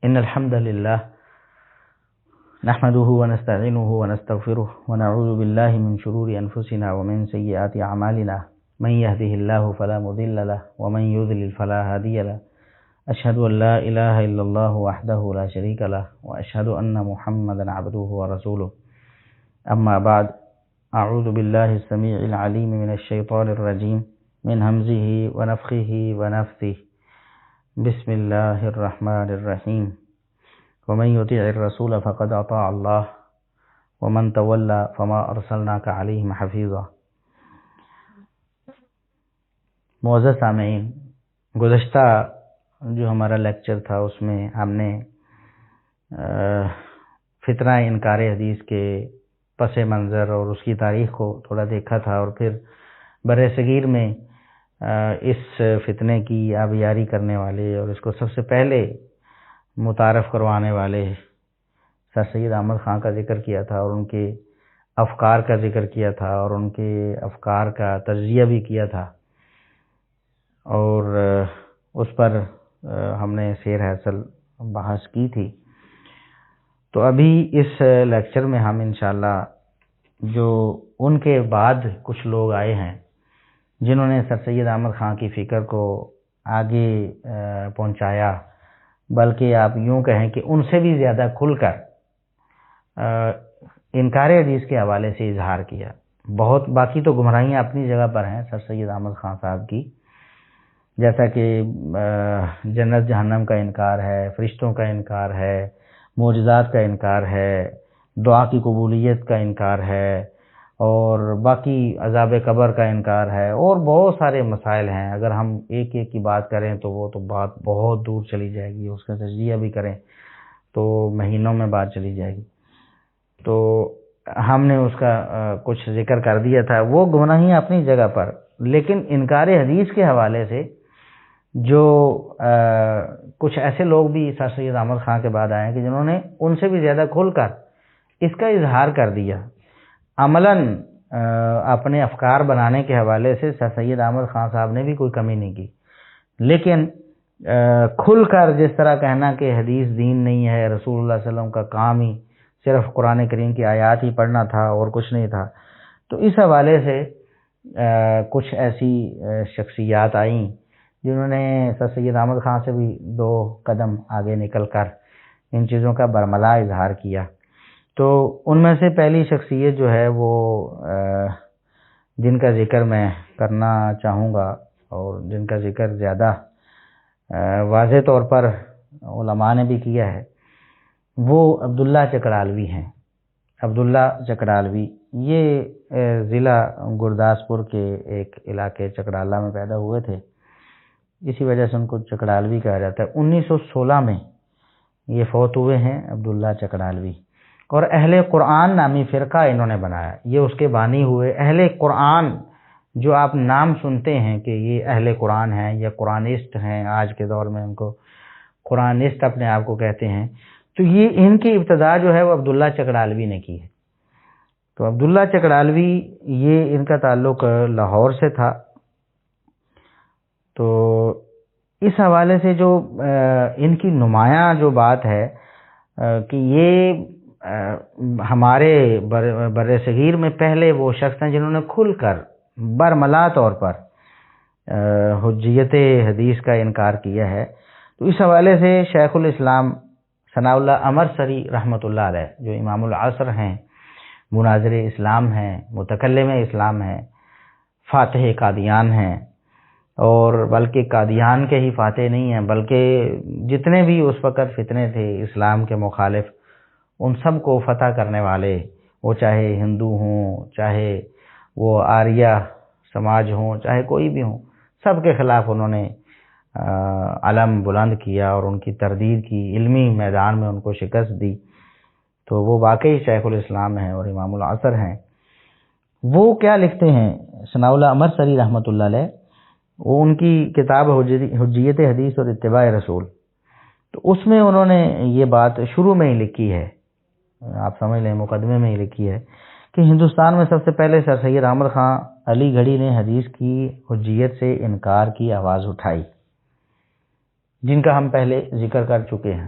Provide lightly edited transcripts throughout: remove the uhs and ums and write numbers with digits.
إن الحمد لله نحمده ونستعينه ونستغفره ونعوذ بالله من شرور أنفسنا ومن سيئات أعمالنا من يهده الله فلا مضل له ومن يضلل فلا هادي له أشهد أن لا إله إلا الله وحده لا شريك له وأشهد أن محمدا عبده ورسوله أما بعد أعوذ بالله السميع العليم من الشيطان الرجيم من همزه ونفخه ونفثه بسم الله الرحمن الرحيم ومن يطيع الرسول فقد أطاع الله ومن تولى فما أرسلناك عليهم حفيظا۔ معزز سامعین، گزشتہ جو ہمارا لیکچر تھا اس میں ہم نے فتنہ انکار حدیث کے پس منظر اور اس کی تاریخ کو تھوڑا دیکھا تھا، اور پھر بر صغیر میں اس فتنے کی آبیاری کرنے والے اور اس کو سب سے پہلے متعارف کروانے والے سر سید احمد خان کا ذکر کیا تھا، اور ان کے افکار کا ذکر کیا تھا، اور ان کے افکار کا تجزیہ بھی کیا تھا، اور اس پر ہم نے سیر حاصل بحث کی تھی۔ تو ابھی اس لیکچر میں ہم انشاءاللہ جو ان کے بعد کچھ لوگ آئے ہیں جنہوں نے سر سید احمد خان کی فکر کو آگے پہنچایا، بلکہ آپ یوں کہیں کہ ان سے بھی زیادہ کھل کر انکار حدیث کے حوالے سے اظہار کیا۔ بہت باقی تو گمراہیاں اپنی جگہ پر ہیں سر سید احمد خان صاحب کی، جیسا کہ جنت جہنم کا انکار ہے، فرشتوں کا انکار ہے، معجزات کا انکار ہے، دعا کی قبولیت کا انکار ہے، اور باقی عذاب قبر کا انکار ہے، اور بہت سارے مسائل ہیں۔ اگر ہم ایک ایک کی بات کریں تو وہ تو بات بہت دور چلی جائے گی، اس کا تجزیہ بھی کریں تو مہینوں میں بات چلی جائے گی۔ تو ہم نے اس کا کچھ ذکر کر دیا تھا، وہ گمراہیاں اپنی جگہ پر، لیکن انکار حدیث کے حوالے سے جو کچھ ایسے لوگ بھی سر سید احمد خان کے بعد آئے کہ جنہوں نے ان سے بھی زیادہ کھل کر اس کا اظہار کر دیا۔ عملاً اپنے افکار بنانے کے حوالے سے سر سید احمد خان صاحب نے بھی کوئی کمی نہیں کی، لیکن کھل کر جس طرح کہنا کہ حدیث دین نہیں ہے، رسول اللہ صلی اللہ علیہ وسلم کا کام ہی صرف قرآن کریم کی آیات ہی پڑھنا تھا اور کچھ نہیں تھا، تو اس حوالے سے کچھ ایسی شخصیات آئیں جنہوں نے سر سید احمد خان سے بھی 2 قدم آگے نکل کر ان چیزوں کا برملا اظہار کیا۔ تو ان میں سے پہلی شخصیت جو ہے وہ جن کا ذکر میں کرنا چاہوں گا اور جن کا ذکر زیادہ واضح طور پر علماء نے بھی کیا ہے، وہ عبداللہ چکڑالوی ہیں۔ عبداللہ چکڑالوی یہ ضلع گرداسپور کے ایک علاقے چکڑالہ میں پیدا ہوئے تھے، اسی وجہ سے ان کو چکڑالوی کہا جاتا ہے۔ 1916 میں یہ فوت ہوئے ہیں عبداللہ چکڑالوی، اور اہل قرآن نامی فرقہ انہوں نے بنایا، یہ اس کے بانی ہوئے۔ اہل قرآن جو آپ نام سنتے ہیں کہ یہ اہل قرآن ہیں یا قرآنسٹ ہیں، آج کے دور میں ان کو قرآنسٹ اپنے آپ کو کہتے ہیں، تو یہ ان کی ابتدا جو ہے وہ عبداللہ چکڑالوی نے کی ہے۔ تو عبداللہ چکڑالوی یہ ان کا تعلق لاہور سے تھا۔ تو اس حوالے سے جو ان کی نمایاں جو بات ہے کہ یہ ہمارے بر صغیر میں پہلے وہ شخص ہیں جنہوں نے کھل کر برملا طور پر حجیت حدیث کا انکار کیا ہے۔ تو اس حوالے سے شیخ الاسلام ثناء اللہ امرسری رحمۃ اللہ علیہ، جو امام العصر ہیں، مناظر اسلام ہیں، متکلم اسلام ہیں، فاتح قادیان ہیں، اور بلکہ قادیان کے ہی فاتح نہیں ہیں بلکہ جتنے بھی اس وقت فتنے تھے اسلام کے مخالف، ان سب کو فتح کرنے والے، وہ چاہے ہندو ہوں، چاہے وہ آریہ سماج ہوں، چاہے کوئی بھی ہوں، سب کے خلاف انہوں نے علم بلند کیا اور ان کی تردید کی، علمی میدان میں ان کو شکست دی۔ تو وہ واقعی شیخ الاسلام ہیں اور امام العصر ہیں۔ وہ کیا لکھتے ہیں ثناء اللہ امرسری رحمۃ اللہ علیہ، وہ ان کی کتاب حجیت حدیث اور اتباع رسول، تو اس میں انہوں نے یہ بات شروع میں ہی لکھی ہے، آپ سمجھ لیں مقدمے میں ہی لکھی ہے کہ ہندوستان میں سب سے پہلے سر سید احمد خان علی گڑھی نے حدیث کی حجیت سے انکار کی آواز اٹھائی، جن کا ہم پہلے ذکر کر چکے ہیں۔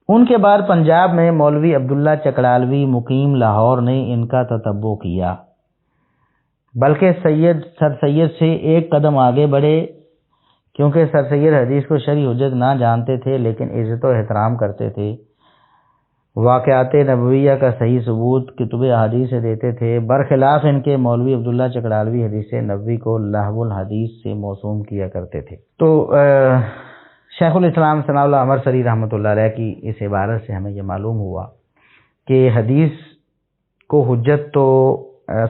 ان کے بعد پنجاب میں مولوی عبداللہ چکڑالوی مقیم لاہور نے ان کا تتبع کیا، بلکہ سر سید سے ایک قدم آگے بڑھے، کیونکہ سر سید حدیث کو شرعی حجت نہ جانتے تھے لیکن عزت و احترام کرتے تھے، واقعات نبویہ کا صحیح ثبوت کتب احادیث سے دیتے تھے۔ برخلاف ان کے مولوی عبداللہ چکڑالوی حدیث نبوی کو لہو الحدیث سے موسوم کیا کرتے تھے۔ تو شیخ الاسلام ثناء اللہ عمر سری رحمۃ اللہ علیہ کی اس عبارت سے ہمیں یہ معلوم ہوا کہ حدیث کو حجت تو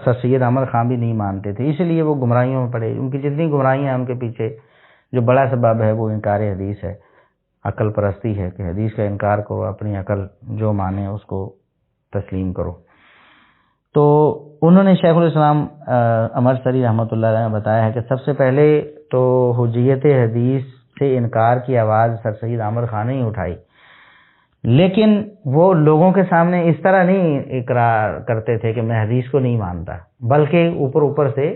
سر سید احمد خان بھی نہیں مانتے تھے، اس لیے وہ گمراہیوں میں پڑے۔ ان کی جتنی گمراہیاں ہیں ان کے پیچھے جو بڑا سبب ہے وہ انکار حدیث ہے، عقل پرستی ہے کہ حدیث کا انکار کرو، اپنی عقل جو مانے اس کو تسلیم کرو۔ تو انہوں نے شیخ الاسلام عمر سری رحمۃ اللہ علیہ نے بتایا ہے کہ سب سے پہلے تو حجیت حدیث سے انکار کی آواز سر سید احمد خان نے ہی اٹھائی، لیکن وہ لوگوں کے سامنے اس طرح نہیں اقرار کرتے تھے کہ میں حدیث کو نہیں مانتا، بلکہ اوپر سے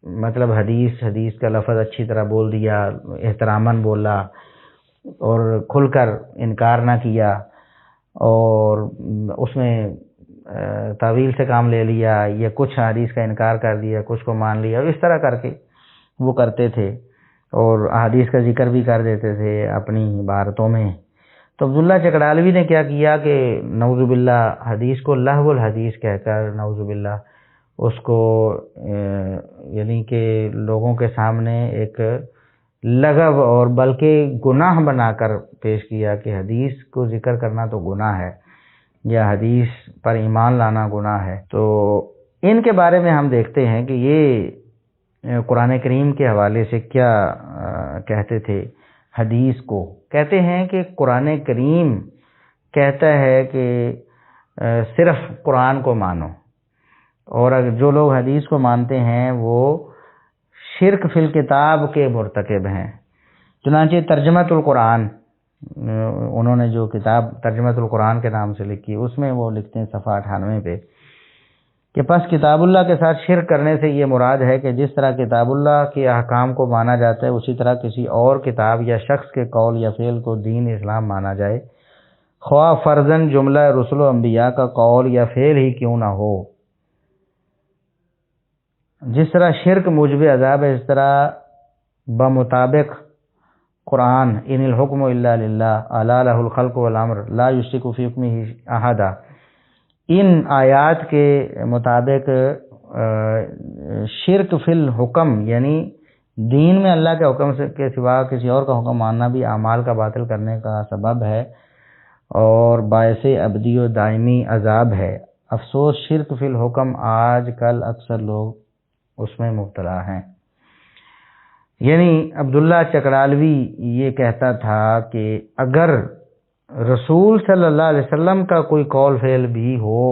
مطلب حدیث کا لفظ اچھی طرح بول دیا، احتراماً بولا اور کھل کر انکار نہ کیا، اور اس میں تعویل سے کام لے لیا یا کچھ حدیث کا انکار کر دیا، کچھ کو مان لیا، اور اس طرح کر کے وہ کرتے تھے اور احادیث کا ذکر بھی کر دیتے تھے اپنی عبارتوں میں۔ تو عبداللہ چکڑالوی نے کیا کیا کہ نعوذ باللہ حدیث کو لہو الحدیث کہہ کر نعوذ باللہ اس کو یعنی کہ لوگوں کے سامنے ایک لغو اور بلکہ گناہ بنا کر پیش کیا کہ حدیث کو ذکر کرنا تو گناہ ہے یا حدیث پر ایمان لانا گناہ ہے۔ تو ان کے بارے میں ہم دیکھتے ہیں کہ یہ قرآن کریم کے حوالے سے کیا کہتے تھے۔ حدیث کو کہتے ہیں کہ قرآن کریم کہتا ہے کہ صرف قرآن کو مانو، اور جو لوگ حدیث کو مانتے ہیں وہ شرک فی الکتاب کے مرتکب ہیں۔ چنانچہ ترجمۃ القرآن، انہوں نے جو کتاب ترجمۃ القرآن کے نام سے لکھی، اس میں وہ لکھتے ہیں صفحہ 98 پہ کہ پس کتاب اللہ کے ساتھ شرک کرنے سے یہ مراد ہے کہ جس طرح کتاب اللہ کے احکام کو مانا جاتا ہے اسی طرح کسی اور کتاب یا شخص کے قول یا فعل کو دین اسلام مانا جائے، خواہ فرضاً جملہ رسل و انبیاء کا قول یا فعل ہی کیوں نہ ہو۔ جس طرح شرک موجب عذاب ہے، اس طرح بمطابق قرآن ان الحکم الا للہ الا لہ الخلق والامر لا یشرک فی حکمہ احدا، ان آیات کے مطابق شرک فی الحکم یعنی دین میں اللہ کے حکم سے کے سوا کسی اور کا حکم ماننا بھی اعمال کا باطل کرنے کا سبب ہے اور باعث ابدی و دائمی عذاب ہے۔ افسوس شرک فی الحکم آج کل اکثر لوگ اس میں مبتلا ہیں۔ یعنی عبداللہ چکڑالوی یہ کہتا تھا کہ اگر رسول صلی اللہ علیہ وسلم کا کوئی قول فعل بھی ہو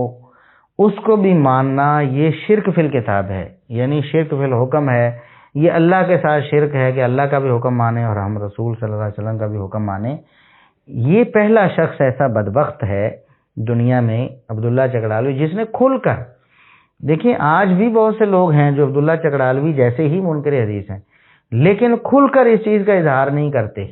اس کو بھی ماننا یہ شرک فی الکتاب ہے، یعنی شرک فی الحکم ہے، یہ اللہ کے ساتھ شرک ہے کہ اللہ کا بھی حکم مانے اور ہم رسول صلی اللہ علیہ وسلم کا بھی حکم مانے۔ یہ پہلا شخص ایسا بدبخت ہے دنیا میں عبداللہ چکڑالوی جس نے کھل کر، دیکھیں آج بھی بہت سے لوگ ہیں جو عبداللہ چکڑالوی جیسے ہی منکر حدیث ہیں لیکن کھل کر اس چیز کا اظہار نہیں کرتے،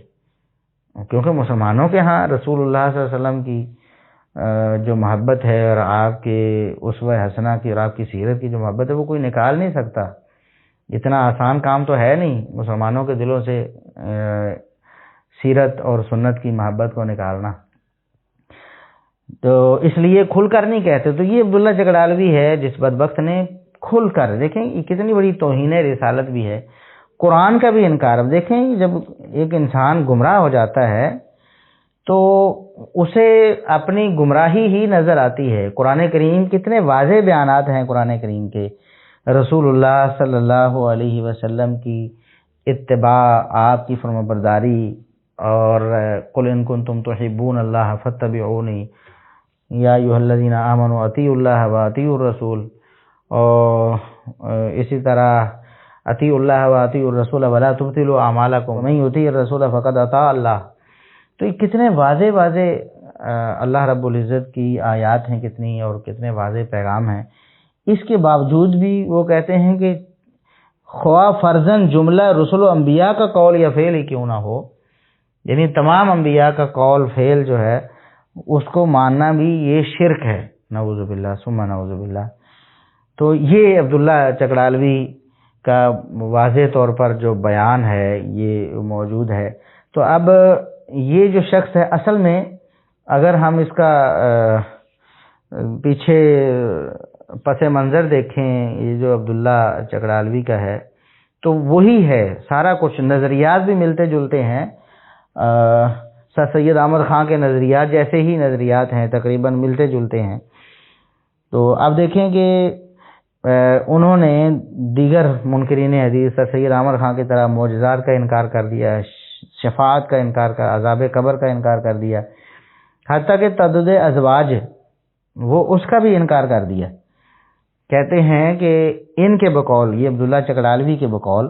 کیونکہ مسلمانوں کے ہاں رسول اللہ صلی اللہ علیہ وسلم کی جو محبت ہے اور آپ کے اسوہ حسنہ کی اور آپ کی سیرت کی جو محبت ہے وہ کوئی نکال نہیں سکتا۔ اتنا آسان کام تو ہے نہیں مسلمانوں کے دلوں سے سیرت اور سنت کی محبت کو نکالنا، تو اس لیے کھل کر نہیں کہتے۔ تو یہ عبداللہ چکڑالوی ہے جس بدبخت نے کھل کر، دیکھیں یہ کتنی بڑی توہین رسالت بھی ہے، قرآن کا بھی انکار۔ اب دیکھیں جب ایک انسان گمراہ ہو جاتا ہے تو اسے اپنی گمراہی ہی نظر آتی ہے۔ قرآن کریم کتنے واضح بیانات ہیں قرآن کریم کے، رسول اللہ صلی اللہ علیہ وسلم کی اتباع، آپ کی فرمانبرداری، اور قل ان کنتم تحبون اللہ فاتبعونی یا ایھا الذین آمنوا اطیعوا اللہ واطیعوا الرسول، اور اسی طرح اطیعوا اللہ واطیعوا الرسول ولا تبطلوا اعمالکم ومن یطیع الرسول فقد اطاع اللہ۔ تو یہ کتنے واضح اللہ رب العزت کی آیات ہیں کتنی، اور کتنے واضح پیغام ہیں، اس کے باوجود بھی وہ کہتے ہیں کہ خواہ فرضاً جملہ رسل و انبیاء کا قول یا فعل ہی کیوں نہ ہو، یعنی تمام انبیاء کا قول فعل جو ہے اس کو ماننا بھی یہ شرک ہے، نعوذ باللہ ثم نعوذ باللہ۔ تو یہ عبداللہ چکڑالوی کا واضح طور پر جو بیان ہے یہ موجود ہے۔ تو اب یہ جو شخص ہے، اصل میں اگر ہم اس کا پیچھے پس منظر دیکھیں، یہ جو عبداللہ چکڑالوی کا ہے تو وہی ہے سارا کچھ، نظریات بھی ملتے جلتے ہیں، سر سید احمد خان کے نظریات جیسے ہی نظریات ہیں، تقریباً ملتے جلتے ہیں۔ تو اب دیکھیں کہ انہوں نے دیگر منکرین حدیث سر سید احمد خان کی طرح معجزات کا انکار کر دیا، شفاعت کا انکار کر، عذاب قبر کا انکار کر دیا، حتیٰ کہ تعدد ازواج وہ اس کا بھی انکار کر دیا۔ کہتے ہیں کہ ان کے بقول، یہ عبداللہ چکڑالوی کے بقول،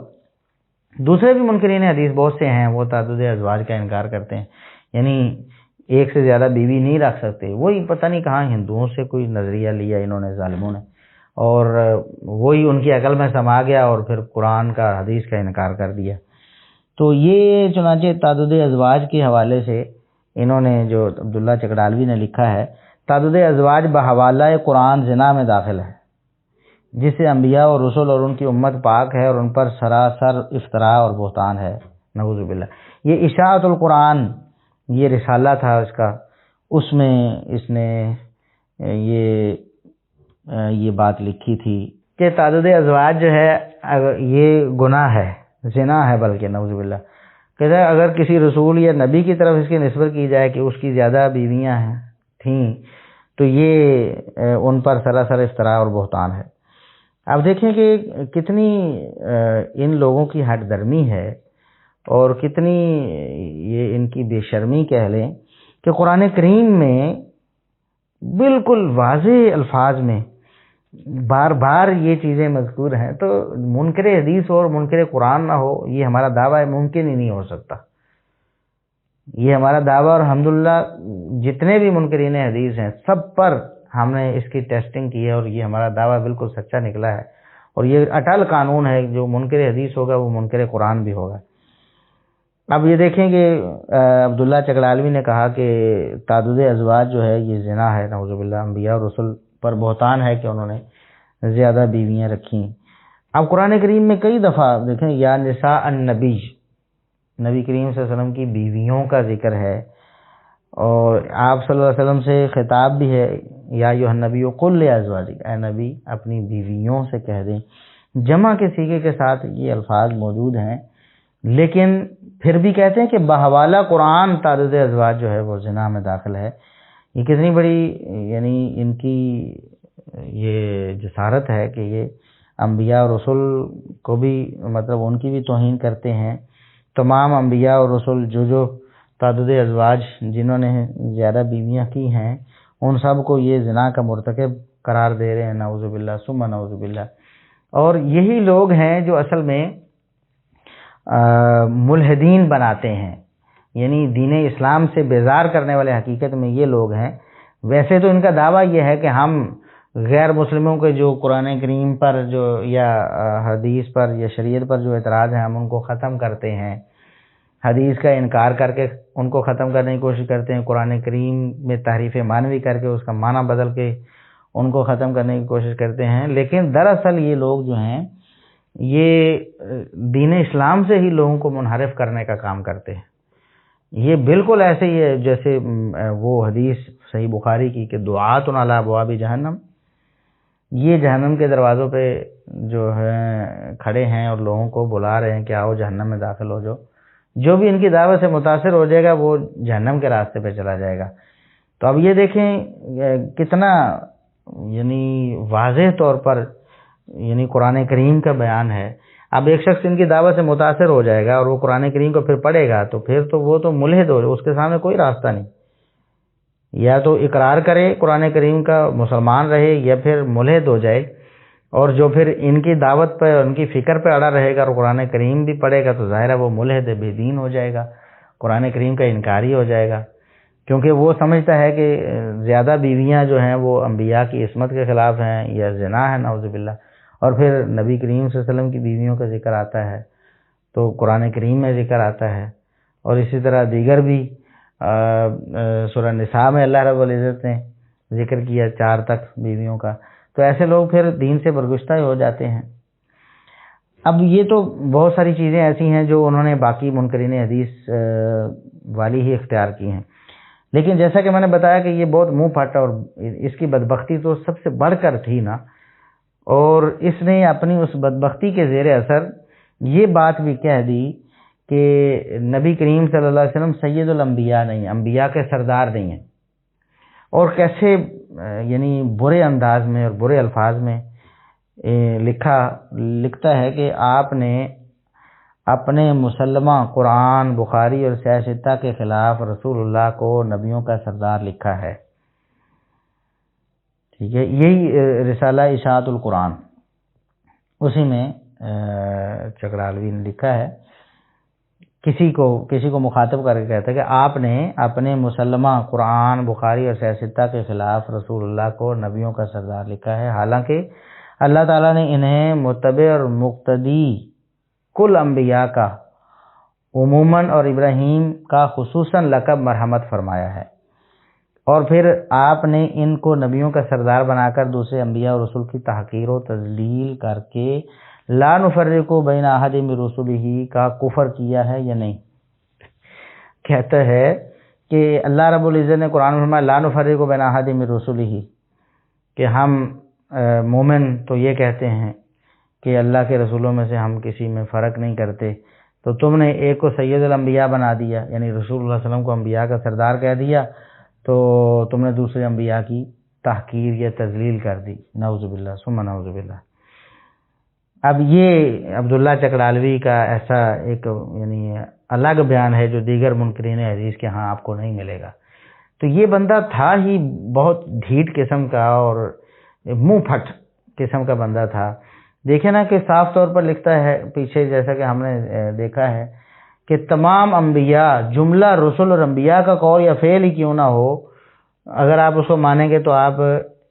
دوسرے بھی منکرین حدیث بہت سے ہیں وہ تعدد ازواج کا انکار کرتے ہیں، یعنی ایک سے زیادہ بیوی نہیں رکھ سکتے۔ وہی پتہ نہیں کہاں ہندوؤں سے کوئی نظریہ لیا انہوں نے، ظالموں نے، اور وہی ان کی عقل میں سما گیا اور پھر قرآن کا حدیث کا انکار کر دیا۔ تو یہ چنانچہ تعدد ازواج کے حوالے سے انہوں نے، جو عبداللہ چکڑالوی نے لکھا ہے، تعدد ازواج بحوالہ قرآن زنا میں داخل ہے، جس سے انبیاء اور رسول اور ان کی امت پاک ہے اور ان پر سراسر افطراء اور بہتان ہے، نعوذ باللہ۔ یہ اشاعت القرآن، یہ رسالہ تھا اس کا، اس میں اس نے یہ بات لکھی تھی کہ تعدد ازواج جو ہے یہ گناہ ہے، زنا ہے بلکہ، نعوذ باللہ۔ کہتا ہے اگر کسی رسول یا نبی کی طرف اس کی نسبت کی جائے کہ اس کی زیادہ بیویاں تھیں تو یہ ان پر سراسر افطراء اور بہتان ہے۔ اب دیکھیں کہ کتنی ان لوگوں کی ہٹ درمی ہے اور کتنی یہ ان کی بے شرمی کہہ لیں کہ قرآن کریم میں بالکل واضح الفاظ میں بار بار یہ چیزیں مذکور ہیں۔ تو منکر حدیث اور منکر قرآن نہ ہو، یہ ہمارا دعویٰ ممکن ہی نہیں ہو سکتا۔ یہ ہمارا دعویٰ، اور الحمدللہ جتنے بھی منکرین حدیث ہیں سب پر ہم نے اس کی ٹیسٹنگ کی ہے اور یہ ہمارا دعویٰ بالکل سچا نکلا ہے، اور یہ اٹل قانون ہے، جو منکر حدیث ہوگا وہ منکر قرآن بھی ہوگا۔ اب یہ دیکھیں کہ عبداللہ چکڑالوی نے کہا کہ تعدد ازواج جو ہے یہ زنا ہے، نعوذ باللہ، انبیاء اور رسول پر بہتان ہے کہ انہوں نے زیادہ بیویاں رکھیں۔ اب قرآن کریم میں کئی دفعہ دیکھیں، یا نساء النبی، نبی کریم صلی اللہ علیہ وسلم کی بیویوں کا ذکر ہے، اور آپ صلی اللہ علیہ وسلم سے خطاب بھی ہے، یا ایھا النبی قل لازواجک، اے نبی اپنی بیویوں سے کہہ دیں، جمع کے صیغے کے ساتھ یہ الفاظ موجود ہیں، لیکن پھر بھی کہتے ہیں کہ بحوالہ قرآن تعدد ازواج جو ہے وہ زنا میں داخل ہے۔ یہ کتنی بڑی یعنی ان کی یہ جسارت ہے کہ یہ انبیاء اور رسول کو بھی، مطلب ان کی بھی توہین کرتے ہیں۔ تمام انبیاء اور رسول جو تعدد ازواج جنہوں نے زیادہ بیویاں کی ہیں، ان سب کو یہ زنا کا مرتکب قرار دے رہے ہیں، نعوذ باللہ ثم نعوذ باللہ۔ اور یہی لوگ ہیں جو اصل میں ملحدین بناتے ہیں، یعنی دین اسلام سے بیزار کرنے والے حقیقت میں یہ لوگ ہیں۔ ویسے تو ان کا دعویٰ یہ ہے کہ ہم غیر مسلموں کے جو قرآن کریم پر جو یا حدیث پر یا شریعت پر جو اعتراض ہیں ہم ان کو ختم کرتے ہیں، حدیث کا انکار کر کے ان کو ختم کرنے کی کوشش کرتے ہیں، قرآن کریم میں تحریف معنوی کر کے اس کا معنی بدل کے ان کو ختم کرنے کی کوشش کرتے ہیں۔ لیکن دراصل یہ لوگ جو ہیں یہ دین اسلام سے ہی لوگوں کو منحرف کرنے کا کام کرتے ہیں۔ یہ بالکل ایسے ہی ہے جیسے وہ حدیث صحیح بخاری کی کہ دعاتٌ علی ابواب جہنم، یہ جہنم کے دروازوں پہ جو ہے کھڑے ہیں اور لوگوں کو بلا رہے ہیں کہ آؤ جہنم میں داخل ہو جاؤ۔ جو بھی ان کی دعوت سے متاثر ہو جائے گا وہ جہنم کے راستے پہ چلا جائے گا۔ تو اب یہ دیکھیں کتنا یعنی واضح طور پر یعنی قرآن کریم کا بیان ہے۔ اب ایک شخص ان کی دعوت سے متاثر ہو جائے گا اور وہ قرآن کریم کو پھر پڑھے گا تو پھر تو وہ تو ملحد ہو، اس کے سامنے کوئی راستہ نہیں، یا تو اقرار کرے قرآن کریم کا مسلمان رہے یا پھر ملحد ہو جائے۔ اور جو پھر ان کی دعوت پہ ان کی فکر پہ اڑا رہے گا اور قرآن کریم بھی پڑھے گا تو ظاہر ہے وہ ملحد بے دین ہو جائے گا، قرآن کریم کا انکاری ہو جائے گا، کیونکہ وہ سمجھتا ہے کہ زیادہ بیویاں جو ہیں وہ انبیاء کی عصمت کے خلاف ہیں یا زنا ہے، نعوذ باللہ۔ اور پھر نبی کریم صلی اللہ علیہ وسلم کی بیویوں کا ذکر آتا ہے تو قرآن کریم میں ذکر آتا ہے، اور اسی طرح دیگر بھی سورہ نساء میں اللہ رب العزت نے ذکر کیا 4 تک بیویوں کا. تو ایسے لوگ پھر دین سے برگشتہ ہو جاتے ہیں. اب یہ تو بہت ساری چیزیں ایسی ہیں جو انہوں نے باقی منکرین حدیث والی ہی اختیار کی ہیں، لیکن جیسا کہ میں نے بتایا کہ یہ بہت منہ پھٹ اور اس کی بدبختی تو سب سے بڑھ کر تھی نا، اور اس نے اپنی اس بدبختی کے زیر اثر یہ بات بھی کہہ دی کہ نبی کریم صلی اللہ علیہ وسلم سید الانبیاء نہیں، انبیاء کے سردار نہیں ہیں. اور کیسے یعنی برے انداز میں اور برے الفاظ میں لکھتا ہے کہ آپ نے اپنے مسلمہ قرآن، بخاری اور صحیح ستہ کے خلاف رسول اللہ کو نبیوں کا سردار لکھا ہے. ٹھیک ہے، یہی رسالہ اشاعت القرآن، اسی میں چکرالوی نے لکھا ہے. کسی کو مخاطب کر کے کہتا ہے کہ آپ نے اپنے مسلمہ قرآن، بخاری اور صحیح ستہ کے خلاف رسول اللہ کو نبیوں کا سردار لکھا ہے، حالانکہ اللہ تعالیٰ نے انہیں متبع اور مقتدی کل انبیاء کا عموماً اور ابراہیم کا خصوصاً لقب مرحمت فرمایا ہے. اور پھر آپ نے ان کو نبیوں کا سردار بنا کر دوسرے انبیاء اور رسول کی تحقیر و تذلیل کر کے لا نفرق بین احد من رسلہ کا کفر کیا ہے یا نہیں. کہتا ہے کہ اللہ رب العزت نے قرآن میں فرمایا لا نفرق بین احد من رسلہ، کہ ہم مومن تو یہ کہتے ہیں کہ اللہ کے رسولوں میں سے ہم کسی میں فرق نہیں کرتے، تو تم نے ایک کو سید الانبیاء بنا دیا، یعنی رسول اللہ صلی اللہ علیہ وسلم کو انبیاء کا سردار کہہ دیا، تو تم نے دوسرے انبیاء کی تحقیر یا تذلیل کر دی. نعوذ باللہ ثم نعوذ باللہ. اب یہ عبداللہ چکڑالوی کا ایسا ایک یعنی الگ بیان ہے جو دیگر منکرین حدیث کے ہاں آپ کو نہیں ملے گا. تو یہ بندہ تھا ہی بہت ڈھیٹ قسم کا اور منہ پھٹ قسم کا بندہ تھا. دیکھیں نا کہ صاف طور پر لکھتا ہے پیچھے، جیسا کہ ہم نے دیکھا ہے کہ تمام انبیاء جملہ رسل اور انبیاء کا قول یا فعل ہی کیوں نہ ہو، اگر آپ اس کو مانیں گے تو آپ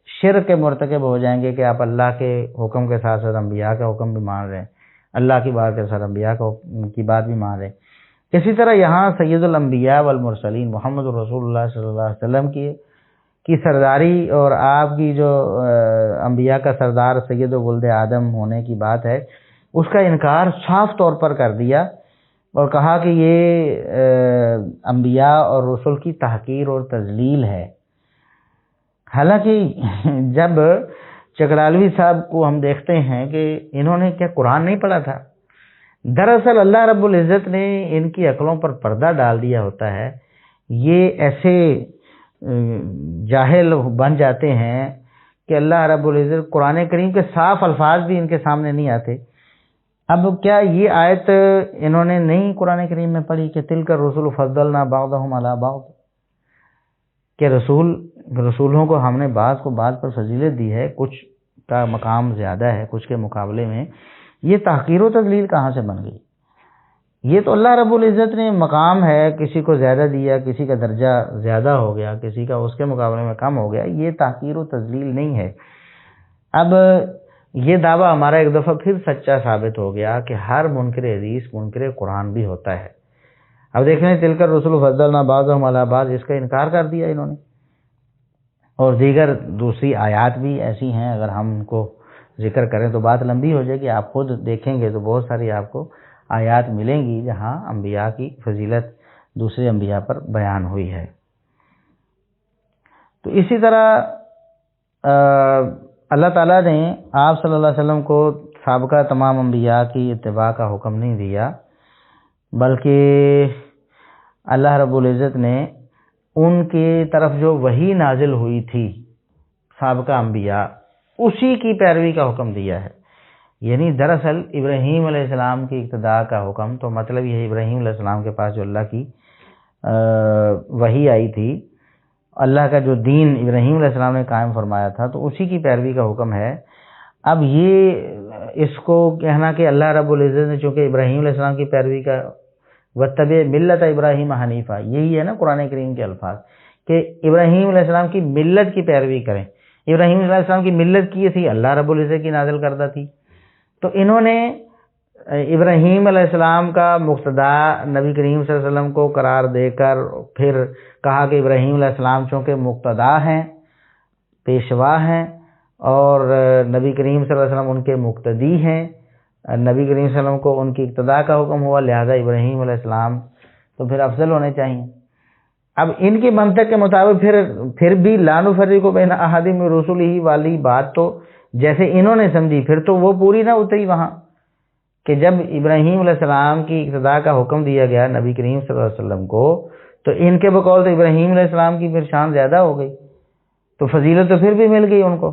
شرک کے مرتکب ہو جائیں گے کہ آپ اللہ کے حکم کے ساتھ ساتھ انبیاء کا حکم بھی مان رہے ہیں، اللہ کی بات کے ساتھ انبیاء کی بات بھی مان رہے ہیں. اسی طرح یہاں سید الانبیاء والمرسلین محمد رسول اللہ صلی اللہ علیہ وسلم کی سرداری اور آپ کی جو انبیاء کا سردار سید ولد آدم ہونے کی بات ہے، اس کا انکار صاف طور پر کر دیا اور کہا کہ یہ انبیاء اور رسل کی تحقیر اور تذلیل ہے. حالانکہ جب چکرالوی صاحب کو ہم دیکھتے ہیں کہ انہوں نے کیا قرآن نہیں پڑھا تھا. دراصل اللہ رب العزت نے ان کی عقلوں پر پردہ ڈال دیا ہوتا ہے. یہ ایسے جاہل بن جاتے ہیں کہ اللہ رب العزت قرآن کریم کے صاف الفاظ بھی ان کے سامنے نہیں آتے. اب کیا یہ آیت انہوں نے نہیں قرآن کریم میں پڑھی کہ تلک الرسل فضلنا بعضهم علی بعض، کہ رسولوں کو ہم نے بعض کو بعض پر فضیلت دی ہے، کچھ کا مقام زیادہ ہے کچھ کے مقابلے میں. یہ تحقیر و تذلیل کہاں سے بن گئی؟ یہ تو اللہ رب العزت نے مقام ہے، کسی کو زیادہ دیا، کسی کا درجہ زیادہ ہو گیا، کسی کا اس کے مقابلے میں کم ہو گیا. یہ تحقیر و تذلیل نہیں ہے. اب یہ دعویٰ ہمارا ایک دفعہ پھر سچا ثابت ہو گیا کہ ہر منکر حدیث منکر قرآن بھی ہوتا ہے. اب دیکھیں تلک الرسل فضلنا بعضهم علی بعض، اس کا انکار کر دیا انہوں نے. اور دیگر دوسری آیات بھی ایسی ہیں، اگر ہم ان کو ذکر کریں تو بات لمبی ہو جائے گی. آپ خود دیکھیں گے تو بہت ساری آپ کو آیات ملیں گی جہاں انبیاء کی فضیلت دوسرے انبیاء پر بیان ہوئی ہے. تو اسی طرح اللہ تعالیٰ نے آپ صلی اللہ علیہ وسلم کو سابقہ تمام انبیاء کی اتباع کا حکم نہیں دیا، بلکہ اللہ رب العزت نے ان کی طرف جو وحی نازل ہوئی تھی سابقہ انبیاء، اسی کی پیروی کا حکم دیا ہے. یعنی دراصل ابراہیم علیہ السلام کی اقتداء کا حکم، تو مطلب یہ ابراہیم علیہ السلام کے پاس جو اللہ کی وحی آئی تھی، اللہ کا جو دین ابراہیم علیہ السلام نے قائم فرمایا تھا، تو اسی کی پیروی کا حکم ہے. اب یہ اس کو کہنا کہ اللہ رب العزت نے چونکہ ابراہیم علیہ السلام کی پیروی کا وَاتَّبِعْ مِلَّةَ ابراہیم حنیفہ، یہی ہے نا قرآن کریم کے الفاظ کہ ابراہیم علیہ السلام کی ملت کی پیروی کریں. ابراہیم علیہ السلام کی ملت کی تھی اللہ رب العزت کی نازل کردہ تھی. تو انہوں نے ابراہیم علیہ السلام کا مقتدا نبی کریم صلی اللہ علیہ وسلم کو قرار دے کر پھر کہا کہ ابراہیم علیہ السلام چونکہ مقتدا ہیں، پیشوا ہیں، اور نبی کریم صلی اللہ علیہ وسلم ان کے مقتدی ہیں، نبی کریم صلی اللہ علیہ وسلم کو ان کی اقتداء کا حکم ہوا، لہذا ابراہیم علیہ السلام تو پھر افضل ہونے چاہیے۔ اب ان کی منطق کے مطابق پھر بھی لا نفرق بین احد من رسلہ والی بات تو جیسے انہوں نے سمجھی، پھر تو وہ پوری نہ اتری وہاں کہ جب ابراہیم علیہ السلام کی اقتداء کا حکم دیا گیا نبی کریم صلی اللہ علیہ وسلم کو، تو ان کے بقول تو ابراہیم علیہ السلام کی پھر شان زیادہ ہو گئی، تو فضیلت تو پھر بھی مل گئی ان کو،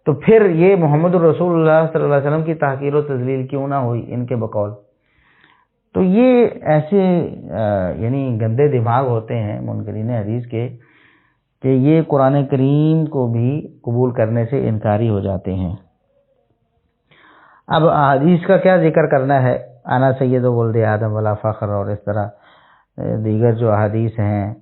تو پھر یہ محمد الرسول اللہ صلی اللہ علیہ وسلم کی تحقیر و تذلیل کیوں نہ ہوئی ان کے بقول؟ تو یہ ایسے یعنی گندے دماغ ہوتے ہیں منکرین حدیث کے کہ یہ قرآن کریم کو بھی قبول کرنے سے انکاری ہو جاتے ہیں۔ اب احادیث کا کیا ذکر کرنا ہے، انا سید ولد آدم ولا فخر، اور اس طرح دیگر جو احادیث ہیں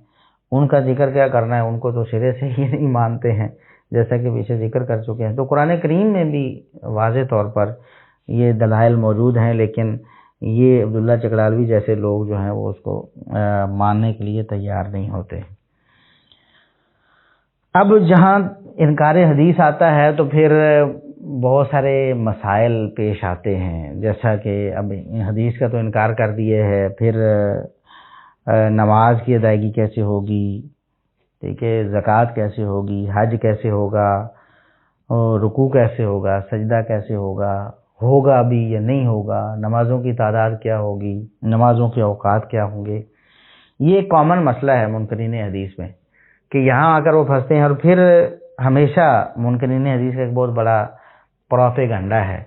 ان کا ذکر کیا کرنا ہے، ان کو تو سرے سے ہی نہیں مانتے ہیں، جیسا کہ پیچھے ذکر کر چکے ہیں۔ تو قرآن کریم میں بھی واضح طور پر یہ دلائل موجود ہیں، لیکن یہ عبداللہ چکڑالوی جیسے لوگ جو ہیں وہ اس کو ماننے کے لیے تیار نہیں ہوتے۔ اب جہاں انکار حدیث آتا ہے تو پھر بہت سارے مسائل پیش آتے ہیں، جیسا کہ اب حدیث کا تو انکار کر دیے ہے، پھر نماز کی ادائیگی کیسے ہوگی، ٹھیک ہے، زکوٰۃ کیسے ہوگی، حج کیسے ہوگا، اور رکوع کیسے ہوگا، سجدہ کیسے ہوگا بھی یا نہیں ہوگا، نمازوں کی تعداد کیا ہوگی، نمازوں کے اوقات کیا ہوں گے۔ یہ ایک کامن مسئلہ ہے منکرین حدیث میں کہ یہاں آ کر وہ پھنستے ہیں، اور پھر ہمیشہ منکرین حدیث کا ایک بہت بڑا پروپیگنڈا ہے،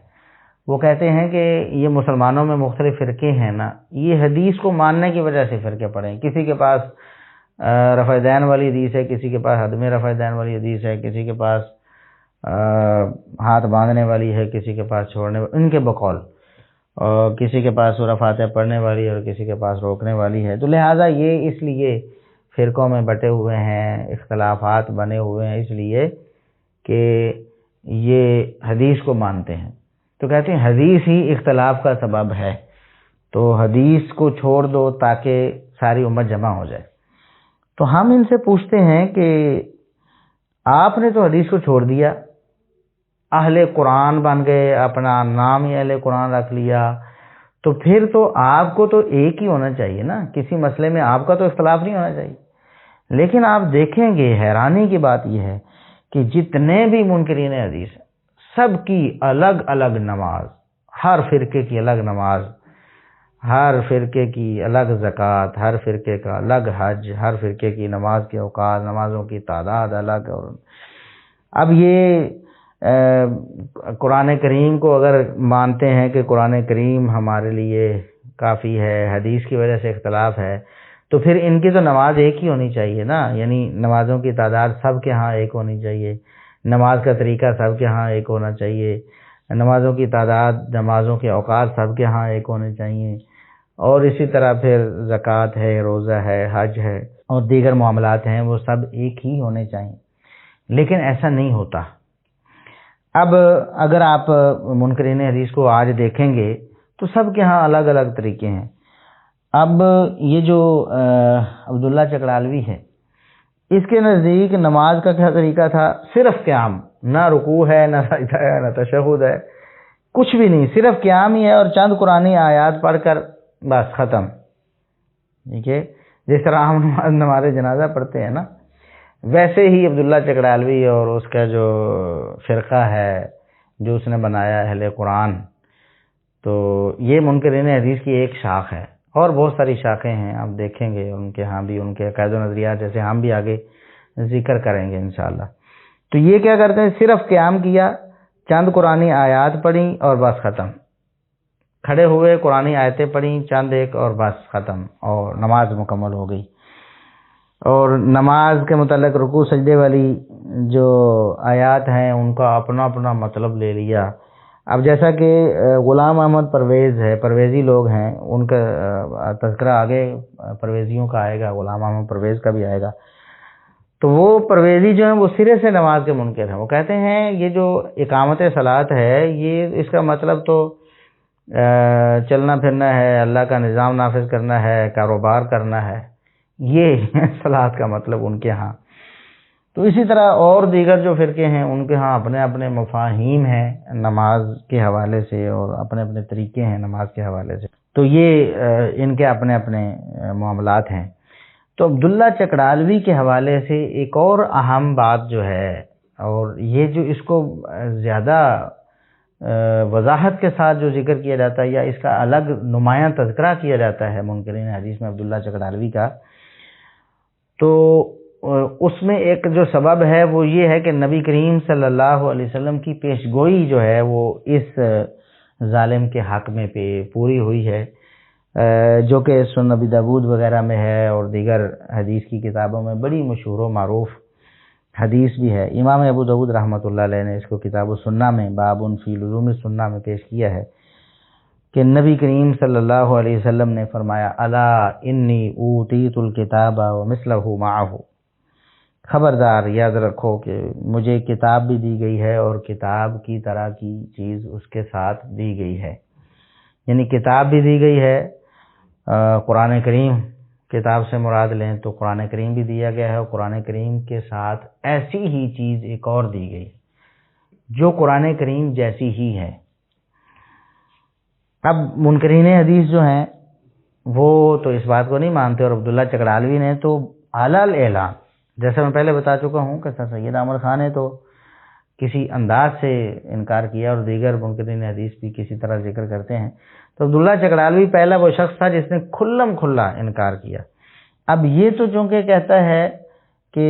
وہ کہتے ہیں کہ یہ مسلمانوں میں مختلف فرقے ہیں نا، یہ حدیث کو ماننے کی وجہ سے فرقے پڑے ہیں، کسی کے پاس رفع دین والی حدیث ہے، کسی کے پاس عدم رفع دین والی حدیث ہے، کسی کے پاس ہاتھ باندھنے والی ہے، کسی کے پاس چھوڑنے والی، ان کے بقول، اور کسی کے پاس سورہ فاتحہ پڑھنے والی اور کسی کے پاس روکنے والی ہے۔ تو لہٰذا یہ اس لیے فرقوں میں بٹے ہوئے ہیں، اختلافات بنے ہوئے ہیں، اس لیے کہ یہ حدیث کو مانتے ہیں، تو کہتے ہیں حدیث ہی اختلاف کا سبب ہے، تو حدیث کو چھوڑ دو تاکہ ساری امت جمع ہو جائے۔ تو ہم ان سے پوچھتے ہیں کہ آپ نے تو حدیث کو چھوڑ دیا، اہل قرآن بن گئے، اپنا نام ہی اہل قرآن رکھ لیا، تو پھر تو آپ کو تو ایک ہی ہونا چاہیے نا، کسی مسئلے میں آپ کا تو اختلاف نہیں ہونا چاہیے۔ لیکن آپ دیکھیں گے حیرانی کی بات یہ ہے کہ جتنے بھی منکرین حدیث ہیں سب کی الگ الگ نماز، ہر فرقے کی الگ نماز، ہر فرقے کی الگ زکوٰۃ، ہر فرقے کا الگ حج، ہر فرقے کی نماز کے اوقات، نمازوں کی تعداد الگ۔ اور اب یہ قرآن کریم کو اگر مانتے ہیں کہ قرآن کریم ہمارے لیے کافی ہے، حدیث کی وجہ سے اختلاف ہے، تو پھر ان کی تو نماز ایک ہی ہونی چاہیے نا، یعنی نمازوں کی تعداد سب کے ہاں ایک ہونی چاہیے، نماز کا طریقہ سب کے ہاں ایک ہونا چاہیے، نمازوں کی تعداد، نمازوں کے اوقات سب کے ہاں ایک ہونے چاہیے، اور اسی طرح پھر زکوٰۃ ہے، روزہ ہے، حج ہے، اور دیگر معاملات ہیں، وہ سب ایک ہی ہونے چاہیے۔ لیکن ایسا نہیں ہوتا۔ اب اگر آپ منکرین حدیث کو آج دیکھیں گے تو سب کے ہاں الگ الگ طریقے ہیں۔ اب یہ جو عبداللہ چکڑالوی ہے، اس کے نزدیک نماز کا کیا طریقہ تھا؟ صرف قیام، نہ رکوع ہے، نہ سجدہ ہے، نہ تشہد ہے، کچھ بھی نہیں، صرف قیام ہی ہے، اور چند قرآنی آیات پڑھ کر بس ختم۔ ٹھیک ہے، جس طرح ہم نماز جنازہ پڑھتے ہیں نا، ویسے ہی عبداللہ چکڑالوی اور اس کا جو فرقہ ہے جو اس نے بنایا اہل قرآن، تو یہ منکرین حدیث کی ایک شاخ ہے، اور بہت ساری شاخیں ہیں، آپ دیکھیں گے ان کے ہاں بھی ان کے عقائد و نظریات جیسے ہم بھی آگے ذکر کریں گے انشاءاللہ۔ تو یہ کیا کرتے ہیں؟ صرف قیام کیا، چند قرآنی آیات پڑھی اور بس ختم، کھڑے ہوئے قرآنی آیتیں پڑھی چند ایک اور بس ختم، اور نماز مکمل ہو گئی۔ اور نماز کے متعلق رکوع سجدے والی جو آیات ہیں ان کا اپنا اپنا مطلب لے لیا۔ اب جیسا کہ غلام احمد پرویز ہے، پرویزی لوگ ہیں، ان کا تذکرہ آگے پرویزیوں کا آئے گا، غلام احمد پرویز کا بھی آئے گا۔ تو وہ پرویزی جو ہیں وہ سرے سے نماز کے منکر ہیں، وہ کہتے ہیں یہ جو اقامت صلاۃ ہے، یہ اس کا مطلب تو چلنا پھرنا ہے، اللہ کا نظام نافذ کرنا ہے، کاروبار کرنا ہے، یہ صلاۃ کا مطلب ان کے ہاں۔ تو اسی طرح اور دیگر جو فرقے ہیں ان کے ہاں اپنے اپنے مفاہیم ہیں نماز کے حوالے سے، اور اپنے اپنے طریقے ہیں نماز کے حوالے سے، تو یہ ان کے اپنے اپنے معاملات ہیں۔ تو عبداللہ چکڑالوی کے حوالے سے ایک اور اہم بات جو ہے، اور یہ جو اس کو زیادہ وضاحت کے ساتھ جو ذکر کیا جاتا ہے یا اس کا الگ نمایاں تذکرہ کیا جاتا ہے منکرین حدیث میں عبداللہ چکڑالوی کا، تو اس میں ایک جو سبب ہے وہ یہ ہے کہ نبی کریم صلی اللہ علیہ وسلم کی پیشگوئی جو ہے وہ اس ظالم کے حق میں پوری ہوئی ہے، جو کہ سنن ابی داؤد وغیرہ میں ہے اور دیگر حدیث کی کتابوں میں بڑی مشہور و معروف حدیث بھی ہے۔ امام ابو داؤد رحمۃ اللہ علیہ نے اس کو کتاب السنہ میں باب فی لزوم السنہ میں پیش کیا ہے کہ نبی کریم صلی اللہ علیہ وسلم نے فرمایا الا انی اوتیت الکتاب ومثلہ معہ، خبردار یاد رکھو کہ مجھے کتاب بھی دی گئی ہے اور کتاب کی طرح کی چیز اس کے ساتھ دی گئی ہے، یعنی کتاب بھی دی گئی ہے، قرآن کریم کتاب سے مراد لیں تو قرآن کریم بھی دیا گیا ہے، اور قرآن کریم کے ساتھ ایسی ہی چیز ایک اور دی گئی جو قرآن کریم جیسی ہی ہے۔ اب منکرین حدیث جو ہیں وہ تو اس بات کو نہیں مانتے، اور عبداللہ چکڑالوی نے تو اعلی الاعلان، جیسے میں پہلے بتا چکا ہوں کہ سر سید احمد خان نے تو کسی انداز سے انکار کیا، اور دیگر منکرین حدیث بھی کسی طرح ذکر کرتے ہیں، تو عبداللہ چکڑالوی پہلا وہ شخص تھا جس نے کھلم کھلا انکار کیا۔ اب یہ تو چونکہ کہتا ہے کہ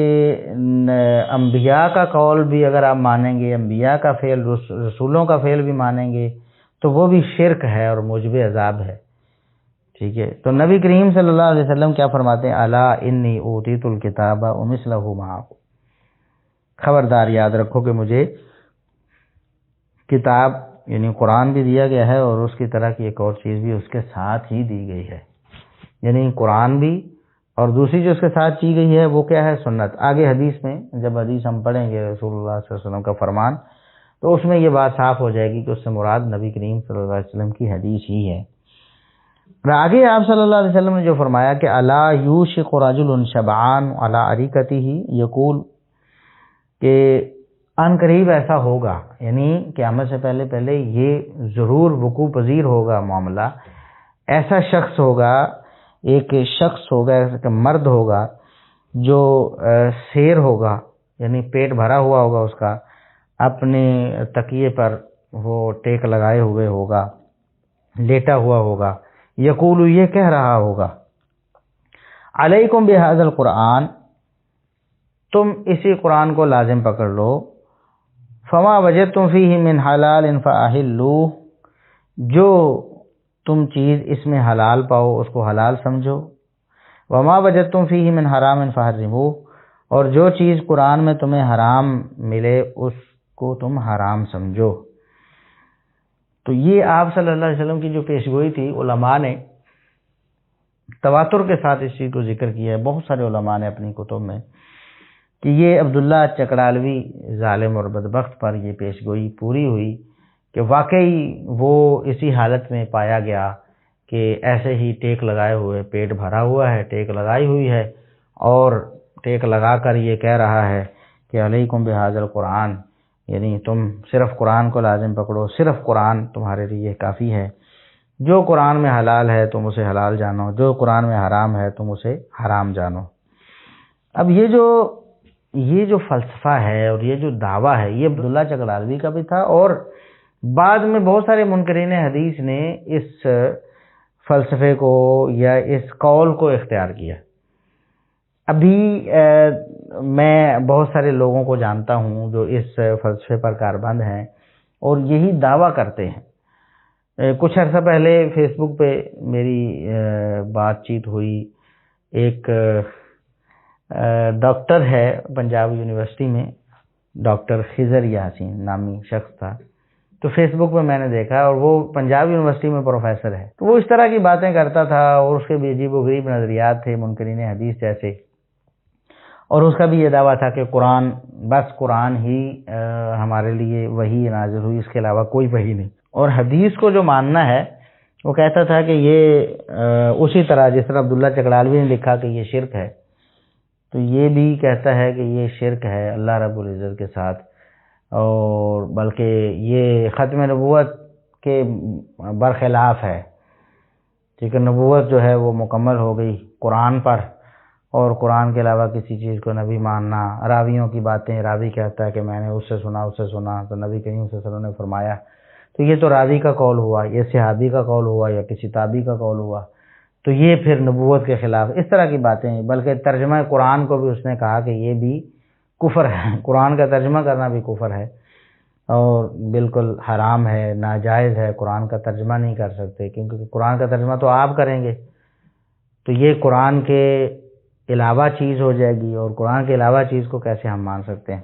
انبیاء کا قول بھی اگر آپ مانیں گے، انبیاء کا فعل، رسولوں کا فعل بھی مانیں گے تو وہ بھی شرک ہے اور موجب عذاب ہے، ٹھیک ہے۔ تو نبی کریم صلی اللہ علیہ وسلم کیا فرماتے ہیں، الا انی اوتیت الکتاب ومثلہ معہ، خبردار یاد رکھو کہ مجھے کتاب یعنی قرآن بھی دیا گیا ہے اور اس کی طرح کی ایک اور چیز بھی اس کے ساتھ ہی دی گئی ہے، یعنی قرآن بھی، اور دوسری جو اس کے ساتھ کی گئی ہے وہ کیا ہے، سنت۔ آگے حدیث میں جب حدیث ہم پڑھیں گے رسول اللہ صلی اللہ علیہ وسلم کا فرمان، تو اس میں یہ بات صاف ہو جائے گی کہ اس سے مراد نبی کریم صلی اللہ علیہ وسلم کی حدیث ہی ہے۔ اور آگے آپ صلی اللہ علیہ وسلم نے جو فرمایا کہ الا یوشک رجل شبعان علی ارکتہ یقول، کہ ان قریب ایسا ہوگا، یعنی قیامت سے پہلے پہلے یہ ضرور وقوع پذیر ہوگا معاملہ، ایسا شخص ہوگا، ایک شخص ہوگا، ایک مرد ہوگا جو سیر ہوگا، یعنی پیٹ بھرا ہوا ہوگا اس کا، اپنے تکیے پر وہ ٹیک لگائے ہوئے ہوگا، لیٹا ہوا ہوگا، یقول یہ کہہ رہا ہوگا علیکم بہذا القرآن، تم اسی قرآن کو لازم پکڑ لو، فما وجدتم فیہ من حلال فاحلوہ، جو تم چیز اس میں حلال پاؤ اس کو حلال سمجھو، وما وجدتم فیہ من حرام فحرموہ، اور جو چیز قرآن میں تمہیں حرام ملے اس کو تم حرام سمجھو۔ تو یہ آپ صلی اللہ علیہ وسلم کی جو پیشگوئی تھی، علماء نے تواتر کے ساتھ اس چیز کو ذکر کیا ہے، بہت سارے علماء نے اپنی کتب میں، کہ یہ عبداللہ چکڑالوی ظالم اور بدبخت پر یہ پیشگوئی پوری ہوئی کہ واقعی وہ اسی حالت میں پایا گیا کہ ایسے ہی ٹیک لگائے ہوئے، پیٹ بھرا ہوا ہے، ٹیک لگائی ہوئی ہے، اور ٹیک لگا کر یہ کہہ رہا ہے کہ علیکم بہذا القرآن، یعنی تم صرف قرآن کو لازم پکڑو، صرف قرآن تمہارے لیے کافی ہے، جو قرآن میں حلال ہے تم اسے حلال جانو، جو قرآن میں حرام ہے تم اسے حرام جانو۔ اب یہ جو فلسفہ ہے اور یہ جو دعویٰ ہے، یہ عبداللہ چکڑالوی کا بھی تھا، اور بعد میں بہت سارے منکرین حدیث نے اس فلسفے کو یا اس قول کو اختیار کیا۔ ابھی میں بہت سارے لوگوں کو جانتا ہوں جو اس فلسفے پر کاربند ہیں اور یہی دعویٰ کرتے ہیں۔ کچھ عرصہ پہلے فیس بک پہ میری بات چیت ہوئی، ایک ڈاکٹر ہے پنجاب یونیورسٹی میں، ڈاکٹر خضر یاسین نامی شخص تھا، تو فیس بک پہ میں نے دیکھا، اور وہ پنجاب یونیورسٹی میں پروفیسر ہے، تو وہ اس طرح کی باتیں کرتا تھا، اور اس کے بھی عجیب و غریب نظریات تھے منکرین حدیث جیسے، اور اس کا بھی یہ دعویٰ تھا کہ قرآن، بس قرآن ہی ہمارے لیے وحی نازل ہوئی، اس کے علاوہ کوئی وحی نہیں، اور حدیث کو جو ماننا ہے وہ کہتا تھا کہ یہ اسی طرح جس طرح عبداللہ چکڑالوی نے لکھا کہ یہ شرک ہے، تو یہ بھی کہتا ہے کہ یہ شرک ہے اللہ رب العزت کے ساتھ، اور بلکہ یہ ختم نبوت کے برخلاف ہے، کیونکہ نبوت جو ہے وہ مکمل ہو گئی قرآن پر، اور قرآن کے علاوہ کسی چیز کو نبی ماننا، راویوں کی باتیں، راوی کہتا ہے کہ میں نے اس سے سنا تو نبی کریم صلی اللہ علیہ وسلم نے فرمایا، تو یہ تو راوی کا قول ہوا، یہ صحابی کا قول ہوا، یا کسی تابعی کا قول ہوا، تو یہ پھر نبوت کے خلاف اس طرح کی باتیں ہیں۔ بلکہ ترجمہ قرآن کو بھی اس نے کہا کہ یہ بھی کفر ہے، قرآن کا ترجمہ کرنا بھی کفر ہے اور بالکل حرام ہے، ناجائز ہے، قرآن کا ترجمہ نہیں کر سکتے، کیونکہ قرآن کا ترجمہ تو آپ کریں گے تو یہ قرآن کے علاوہ چیز ہو جائے گی، اور قرآن کے علاوہ چیز کو کیسے ہم مان سکتے ہیں۔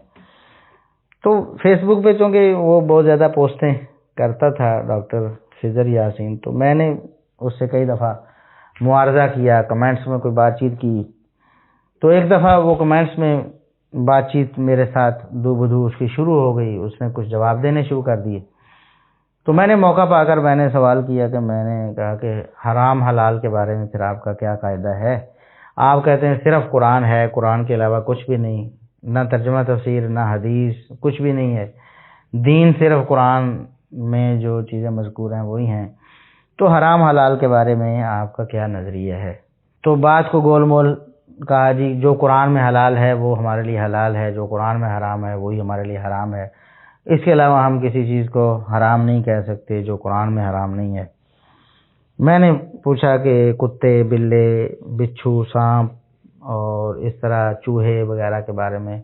تو فیس بک پہ چونکہ وہ بہت زیادہ پوسٹیں کرتا تھا ڈاکٹر خضر یاسین، تو میں نے اس سے کئی دفعہ معارضہ کیا، کمنٹس میں کوئی بات چیت کی، تو ایک دفعہ وہ کمنٹس میں بات چیت میرے ساتھ دو بدو اس کی شروع ہو گئی، اس نے کچھ جواب دینے شروع کر دیے، تو میں نے موقع پا کر میں نے سوال کیا کہ میں نے کہا کہ حرام حلال کے بارے میں پھر آپ کا کیا قاعدہ ہے؟ آپ کہتے ہیں صرف قرآن ہے، قرآن کے علاوہ کچھ بھی نہیں، نہ ترجمہ تفسیر، نہ حدیث، کچھ بھی نہیں ہے، دین صرف قرآن میں جو چیزیں مذکور ہیں وہی ہیں، تو حرام حلال کے بارے میں آپ کا کیا نظریہ ہے؟ تو بات کو گول مول کہا جی جو قرآن میں حلال ہے وہ ہمارے لیے حلال ہے، جو قرآن میں حرام ہے وہی ہمارے لیے حرام ہے، اس کے علاوہ ہم کسی چیز کو حرام نہیں کہہ سکتے جو قرآن میں حرام نہیں ہے۔ میں نے پوچھا کہ کتے، بلے، بچھو، سانپ اور اس طرح چوہے وغیرہ کے بارے میں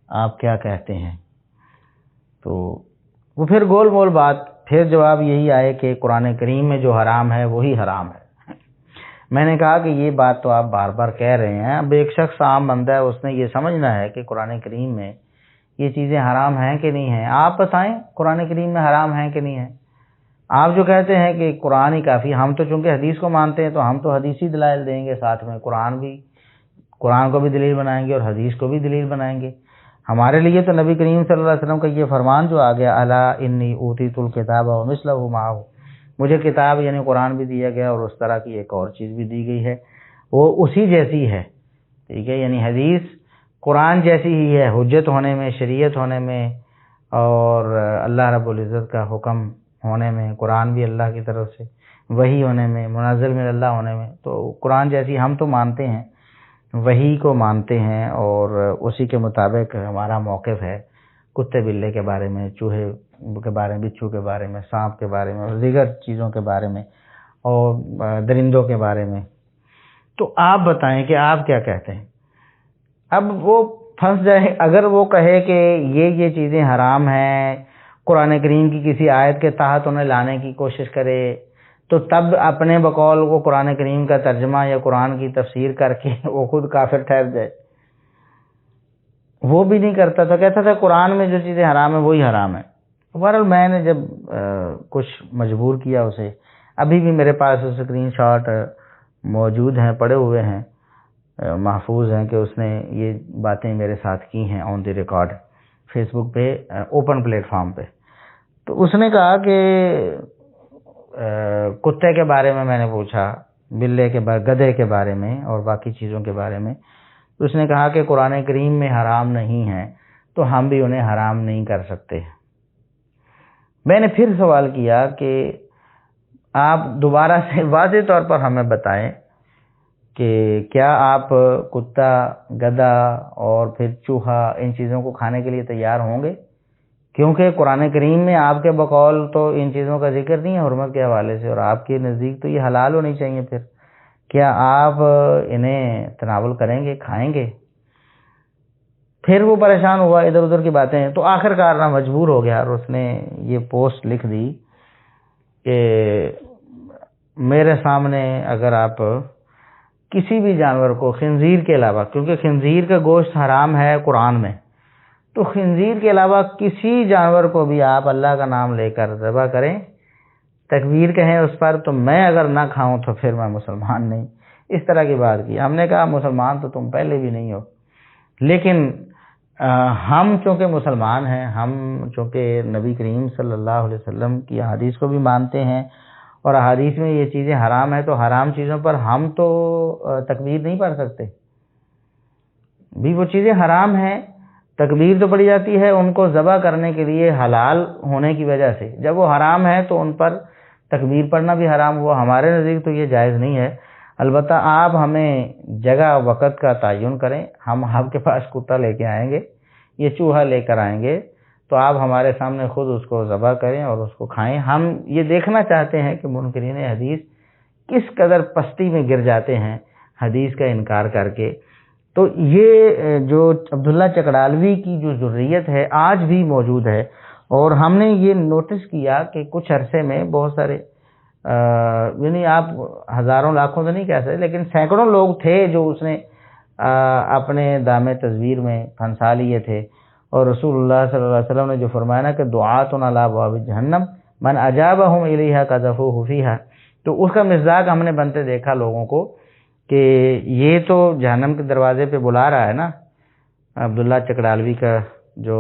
آپ کیا کہتے ہیں؟ تو وہ پھر گول مول بات، پھر جواب یہی آئے کہ قرآن کریم میں جو حرام ہے وہی حرام ہے۔ میں نے کہا کہ یہ بات تو آپ بار بار کہہ رہے ہیں، اب ایک شخص عام بندہ ہے، اس نے یہ سمجھنا ہے کہ قرآن کریم میں یہ چیزیں حرام ہیں کہ نہیں ہیں۔ آپ بتائیں قرآن کریم میں حرام ہیں کہ نہیں ہیں؟ آپ جو کہتے ہیں کہ قرآن ہی کافی، ہم تو چونکہ حدیث کو مانتے ہیں تو ہم تو حدیثی دلائل دیں گے، ساتھ میں قرآن کو بھی دلیل بنائیں گے اور حدیث کو بھی دلیل بنائیں گے۔ ہمارے لیے تو نبی کریم صلی اللہ علیہ وسلم کا یہ فرمان جو آ گیا، الا انی اوتیت الکتاب ومثلہ معہ، مجھے کتاب یعنی قرآن بھی دیا گیا اور اس طرح کی ایک اور چیز بھی دی گئی ہے، وہ اسی جیسی ہے، ٹھیک ہے، یعنی حدیث قرآن جیسی ہی ہے حجت ہونے میں، شریعت ہونے میں، اور اللہ رب العزت کا حکم ہونے میں، قرآن بھی اللہ کی طرف سے وحی ہونے میں، منزل من اللہ ہونے میں، تو قرآن جیسی ہم تو مانتے ہیں، وحی کو مانتے ہیں، اور اسی کے مطابق ہمارا موقف ہے کتے بلے کے بارے میں، چوہے کے بارے میں، بچھو کے بارے میں، سانپ کے بارے میں، اور دیگر چیزوں کے بارے میں، اور درندوں کے بارے میں۔ تو آپ بتائیں کہ آپ کیا کہتے ہیں؟ اب وہ پھنس جائے، اگر وہ کہے کہ یہ چیزیں حرام ہیں، قرآن کریم کی کسی آیت کے تحت انہیں لانے کی کوشش کرے، تو تب اپنے بقول وہ قرآن کریم کا ترجمہ یا قرآن کی تفسیر کر کے وہ خود کافر ٹھہر جائے۔ وہ بھی نہیں کرتا تھا، کہتا تھا قرآن میں جو چیزیں حرام ہیں وہی حرام ہے۔ بہرحال میں نے جب کچھ مجبور کیا اسے، ابھی بھی میرے پاس اسکرین شاٹ موجود ہیں، پڑے ہوئے ہیں، محفوظ ہیں کہ اس نے یہ باتیں میرے ساتھ کی ہیں آن دی ریکارڈ، فیس بک پہ اوپن پلیٹ فارم پہ۔ تو اس نے کہا کہ کتے کے بارے میں نے پوچھا، بلے کے بارے، گدھے کے بارے میں اور باقی چیزوں کے بارے میں، تو اس نے کہا کہ قرآن کریم میں حرام نہیں ہے تو ہم بھی انہیں حرام نہیں کر سکتے۔ میں نے پھر سوال کیا کہ آپ دوبارہ سے واضح طور پر ہمیں بتائیں کہ کیا آپ کتا، گدھا اور پھر چوہا ان چیزوں کو کھانے کے لیے تیار ہوں گے؟ کیونکہ قرآن کریم میں آپ کے بقول تو ان چیزوں کا ذکر نہیں ہے حرمت کے حوالے سے، اور آپ کے نزدیک تو یہ حلال ہونی چاہیے، پھر کیا آپ انہیں تناول کریں گے، کھائیں گے؟ پھر وہ پریشان ہوا، ادھر ادھر کی باتیں، تو آخر کار نہ مجبور ہو گیا اور اس نے یہ پوسٹ لکھ دی کہ میرے سامنے اگر آپ کسی بھی جانور کو خنزیر کے علاوہ، کیونکہ خنزیر کا گوشت حرام ہے قرآن میں، تو خنزیر کے علاوہ کسی جانور کو بھی آپ اللہ کا نام لے کر ذبح کریں، تکبیر کہیں اس پر، تو میں اگر نہ کھاؤں تو پھر میں مسلمان نہیں، اس طرح کی بات کی۔ ہم نے کہا مسلمان تو تم پہلے بھی نہیں ہو، لیکن ہم چونکہ مسلمان ہیں، ہم چونکہ نبی کریم صلی اللہ علیہ وسلم کی احادیث کو بھی مانتے ہیں، اور احادیث میں یہ چیزیں حرام ہیں، تو حرام چیزوں پر ہم تو تکبیر نہیں پڑھ سکتے بھی، وہ چیزیں حرام ہیں، تکبیر تو پڑی جاتی ہے ان کو ذبح کرنے کے لیے حلال ہونے کی وجہ سے، جب وہ حرام ہے تو ان پر تکبیر پڑھنا بھی حرام ہوا۔ ہمارے نزدیک تو یہ جائز نہیں ہے، البتہ آپ ہمیں جگہ وقت کا تعین کریں، ہم آپ کے پاس کتا لے کے آئیں گے، یہ چوہا لے کر آئیں گے، تو آپ ہمارے سامنے خود اس کو ذبح کریں اور اس کو کھائیں۔ ہم یہ دیکھنا چاہتے ہیں کہ منکرین حدیث کس قدر پستی میں گر جاتے ہیں حدیث کا انکار کر کے۔ تو یہ جو عبداللہ چکڑالوی کی جو ذریت ہے آج بھی موجود ہے، اور ہم نے یہ نوٹس کیا کہ کچھ عرصے میں بہت سارے یعنی آپ ہزاروں لاکھوں تو نہیں کہہ سکتے، لیکن سینکڑوں لوگ تھے جو اس نے اپنے دام تصویر میں پھنسا لیے تھے، اور رسول اللہ صلی اللہ علیہ وسلم نے جو فرمایا نا کہ دعات علی ابواب جہنم من اجابہم الیہا قذفوہ فیہا، تو اس کا مزاج ہم نے بنتے دیکھا لوگوں کو کہ یہ تو جہنم کے دروازے پہ بلا رہا ہے نا عبداللہ چکڑالوی کا جو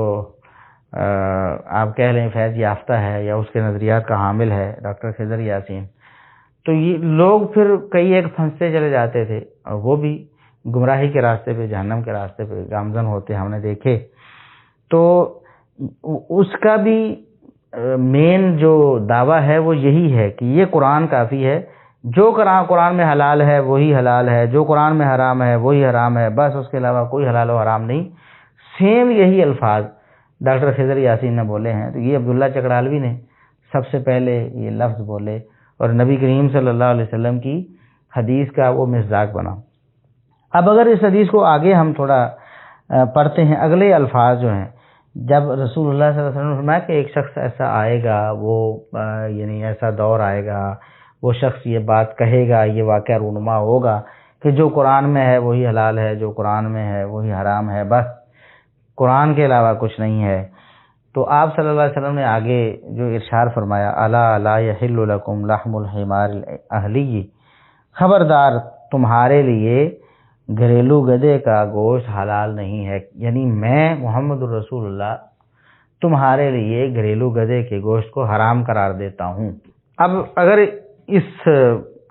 آپ کہہ لیں فیض یافتہ ہے یا اس کے نظریات کا حامل ہے ڈاکٹر خضر یاسین، تو یہ لوگ پھر کئی ایک پھنستے چلے جاتے تھے، اور وہ بھی گمراہی کے راستے پہ، جہنم کے راستے پہ گامزن ہوتے ہم نے دیکھے۔ تو اس کا بھی مین جو دعویٰ ہے وہ یہی ہے کہ یہ قرآن کافی ہے، جو قرآن میں حلال ہے وہی حلال ہے، جو قرآن میں حرام ہے وہی حرام ہے، بس اس کے علاوہ کوئی حلال و حرام نہیں۔ سیم یہی الفاظ ڈاکٹر خضر یاسین نے بولے ہیں، تو یہ عبداللہ چکڑالوی نے سب سے پہلے یہ لفظ بولے، اور نبی کریم صلی اللہ علیہ وسلم کی حدیث کا وہ مصداق بنا۔ اب اگر اس حدیث کو آگے ہم تھوڑا پڑھتے ہیں، اگلے الفاظ جو ہیں، جب رسول اللہ صلی اللہ علیہ وسلم نے فرمایا کہ ایک شخص ایسا آئے گا، وہ یعنی ایسا دور آئے گا، وہ شخص یہ بات کہے گا، یہ واقعہ رونما ہوگا کہ جو قرآن میں ہے وہی حلال ہے، جو قرآن میں ہے وہی حرام ہے، بس قرآن کے علاوہ کچھ نہیں ہے۔ تو آپ صلی اللہ علیہ وسلم نے آگے جو ارشاد فرمایا، الا لا یحل لکم لحم الحمار الاہلی، خبردار تمہارے لیے گھریلو گدھے کا گوشت حلال نہیں ہے، یعنی میں محمد الرسول اللہ تمہارے لیے گھریلو گدھے کے گوشت کو حرام قرار دیتا ہوں۔ اب اگر اس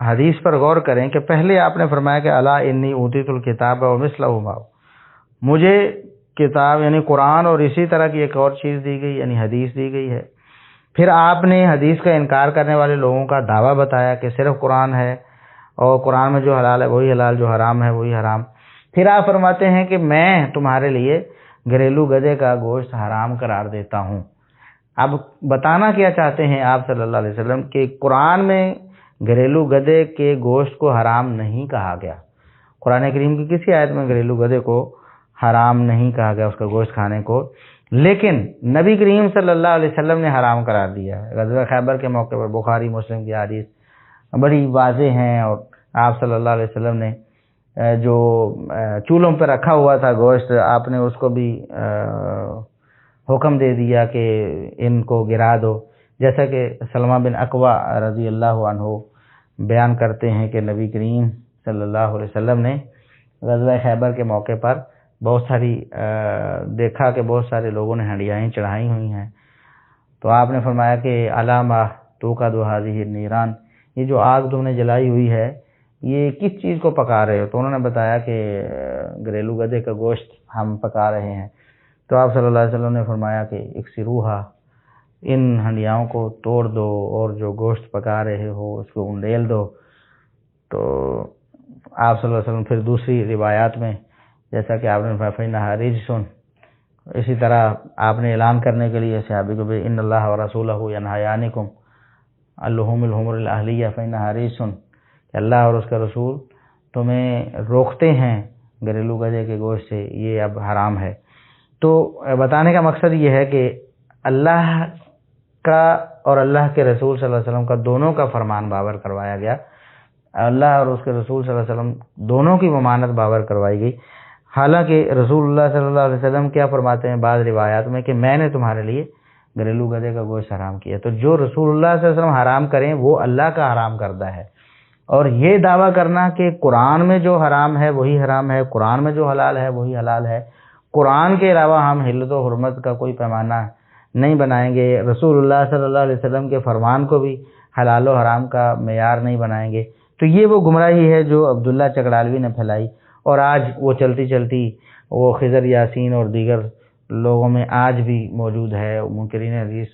حدیث پر غور کریں کہ پہلے آپ نے فرمایا کہ الا انی اوتیت الکتاب ومثلہ معہ، مجھے کتاب یعنی قرآن اور اسی طرح کی ایک اور چیز دی گئی، یعنی حدیث دی گئی ہے۔ پھر آپ نے حدیث کا انکار کرنے والے لوگوں کا دعویٰ بتایا کہ صرف قرآن ہے، اور قرآن میں جو حلال ہے وہی حلال، جو حرام ہے وہی حرام۔ پھر آپ فرماتے ہیں کہ میں تمہارے لیے گھریلو گدھے کا گوشت حرام قرار دیتا ہوں۔ اب بتانا کیا چاہتے ہیں آپ صلی اللہ علیہ وسلم کہ قرآن میں گھریلو گدھے کے گوشت کو حرام نہیں کہا گیا، قرآن کریم کی کسی آیت میں گھریلو گدھے کو حرام نہیں کہا گیا، اس کا گوشت کھانے کو، لیکن نبی کریم صلی اللہ علیہ وسلم نے حرام قرار دیا ہے۔ غزوہ خیبر کے موقع پر بخاری مسلم کی حدیث بڑی واضح ہیں، اور آپ صلی اللہ علیہ وسلم نے جو چولہوں پہ رکھا ہوا تھا گوشت، آپ نے اس کو بھی حکم دے دیا کہ ان کو گرا دو، جیسا کہ سلمہ بن اکوع رضی اللہ عنہ بیان کرتے ہیں کہ نبی کریم صلی اللہ علیہ وسلم نے غزوہ خیبر کے موقع پر بہت ساری دیکھا کہ بہت سارے لوگوں نے ہنڈیائیں چڑھائی ہوئی ہیں، تو آپ نے فرمایا کہ علامہ تو کا دو ہذہ النیران، یہ جو آگ تم نے جلائی ہوئی ہے یہ کس چیز کو پکا رہے ہو؟ تو انہوں نے بتایا کہ گھریلو گدھے کا گوشت ہم پکا رہے ہیں۔ تو آپ صلی اللہ علیہ وسلم نے فرمایا کہ اکسروہا، ان ہنڈیاؤں کو توڑ دو اور جو گوشت پکا رہے ہو اس کو انڈیل دو۔ تو آپ صلی اللہ علیہ وسلم پھر دوسری روایات میں جیسا کہ آپ نے فرمایا فإنھا رجس، اسی طرح آپ نے اعلان کرنے کے لیے صحابی کو بھی ان اللہ ورسولہ ینہیانکم عن لحوم الحمر الاہلیہ فإنھا رجس، کہ اللہ اور اس کا رسول تمہیں روکتے ہیں گھریلو گدھے کے گوشت سے، یہ اب حرام ہے۔ تو بتانے کا مقصد یہ ہے کہ اللہ کا اور اللہ کے رسول صلی اللہ علیہ وسلم کا دونوں کا فرمان باور کروایا گیا، اللہ اور اس کے رسول صلی اللہ علیہ وسلم دونوں کی ممانت باور کروائی گئی۔ حالانکہ رسول اللہ صلی اللہ علیہ وسلم کیا فرماتے ہیں بعض روایات میں کہ میں نے تمہارے لیے گھریلو گدھے کا گوشت حرام کیا، تو جو رسول اللہ صلی اللہ علیہ وسلم حرام کریں وہ اللہ کا حرام کردہ ہے، اور یہ دعویٰ کرنا کہ قرآن میں جو حرام ہے وہی حرام ہے، قرآن میں جو حلال ہے وہی حلال ہے، قرآن کے علاوہ ہم حلت و حرمت کا کوئی پیمانہ نہیں بنائیں گے، رسول اللہ صلی اللہ علیہ وسلم کے فرمان کو بھی حلال و حرام کا معیار نہیں بنائیں گے، تو یہ وہ گمراہی ہے جو عبداللہ چکڑالوی نے پھیلائی، اور آج وہ چلتی چلتی وہ خضر یاسین اور دیگر لوگوں میں آج بھی موجود ہے۔ منکرین حدیث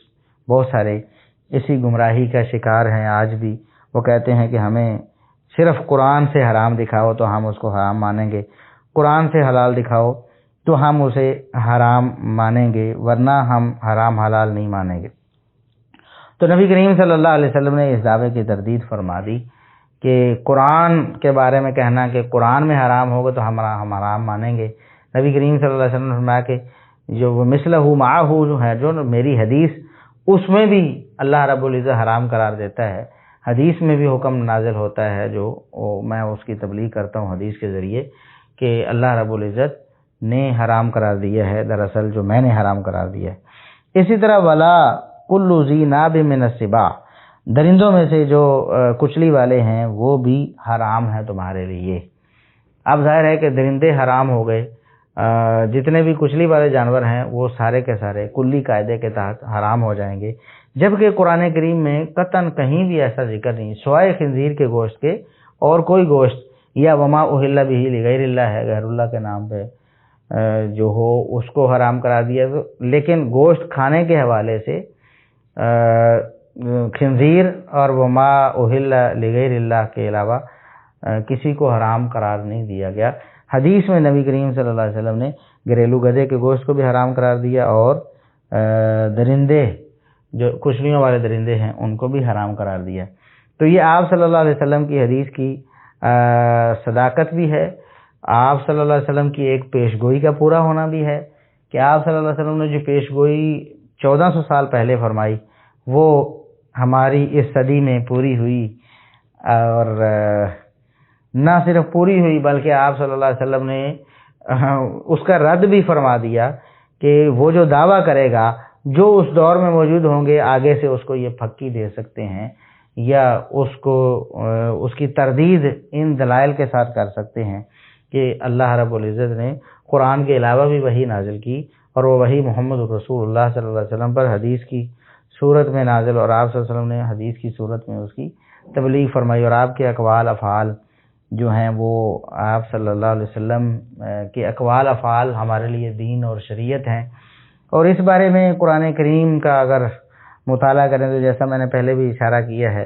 بہت سارے اسی گمراہی کا شکار ہیں آج بھی۔ وہ کہتے ہیں کہ ہمیں صرف قرآن سے حرام دکھاؤ تو ہم اس کو حرام مانیں گے، قرآن سے حلال دکھاؤ تو ہم اسے حرام مانیں گے، ورنہ ہم حرام حلال نہیں مانیں گے۔ تو نبی کریم صلی اللہ علیہ وسلم نے اس دعوے کی تردید فرما دی کہ قرآن کے بارے میں کہنا کہ قرآن میں حرام ہوگا تو ہم حرام مانیں گے۔ نبی کریم صلی اللہ علیہ وسلم نے فرمایا کہ جو وہ مثلہ معہ جو ہے، جو میری حدیث، اس میں بھی اللہ رب العزت حرام قرار دیتا ہے، حدیث میں بھی حکم نازل ہوتا ہے جو میں اس کی تبلیغ کرتا ہوں حدیث کے ذریعے، کہ اللہ رب العزت نے حرام قرار دیا ہے، دراصل جو میں نے حرام قرار دیا ہے۔ اسی طرح ولا کل ذی ناب من السباع، درندوں میں سے جو کچلی والے ہیں وہ بھی حرام ہیں تمہارے لیے۔ اب ظاہر ہے کہ درندے حرام ہو گئے، جتنے بھی کچلی والے جانور ہیں وہ سارے کے سارے کلی قاعدے کے تحت حرام ہو جائیں گے، جبکہ قرآن کریم میں قطعاً کہیں بھی ایسا ذکر نہیں، سوائے خنزیر کے گوشت کے اور کوئی گوشت، یا وما اہل بہ لغیر اللہ ہے، غیر اللہ کے نام پہ جو ہو اس کو حرام قرار دیا، لیکن گوشت کھانے کے حوالے سے خنزیر اور وما اہل لغیر اللہ کے علاوہ کسی کو حرام قرار نہیں دیا گیا۔ حدیث میں نبی کریم صلی اللہ علیہ وسلم نے گھریلو گدھے کے گوشت کو بھی حرام قرار دیا، اور درندے جو کچلیوں والے درندے ہیں ان کو بھی حرام قرار دیا۔ تو یہ آپ صلی اللہ علیہ وسلم کی حدیث کی صداقت بھی ہے، آپ صلی اللہ علیہ وسلم کی ایک پیشگوئی کا پورا ہونا بھی ہے، کہ آپ صلی اللہ علیہ وسلم نے جو پیشگوئی 1400 سال پہلے فرمائی وہ ہماری اس صدی میں پوری ہوئی، اور نہ صرف پوری ہوئی بلکہ آپ صلی اللہ علیہ وسلم نے اس کا رد بھی فرما دیا کہ وہ جو دعویٰ کرے گا، جو اس دور میں موجود ہوں گے آگے سے اس کو یہ پھکی دے سکتے ہیں، یا اس کو اس کی تردید ان دلائل کے ساتھ کر سکتے ہیں کہ اللہ رب العزت نے قرآن کے علاوہ بھی وحی نازل کی، اور وہ وحی محمد رسول اللہ صلی اللہ علیہ وسلم پر حدیث کی صورت میں نازل، اور آپ صلی اللہ علیہ وسلم نے حدیث کی صورت میں اس کی تبلیغ فرمائی، اور آپ کے اقوال افعال جو ہیں وہ آپ صلی اللہ علیہ وسلم کے اقوال افعال ہمارے لیے دین اور شریعت ہیں۔ اور اس بارے میں قرآن کریم کا اگر مطالعہ کریں تو جیسا میں نے پہلے بھی اشارہ کیا ہے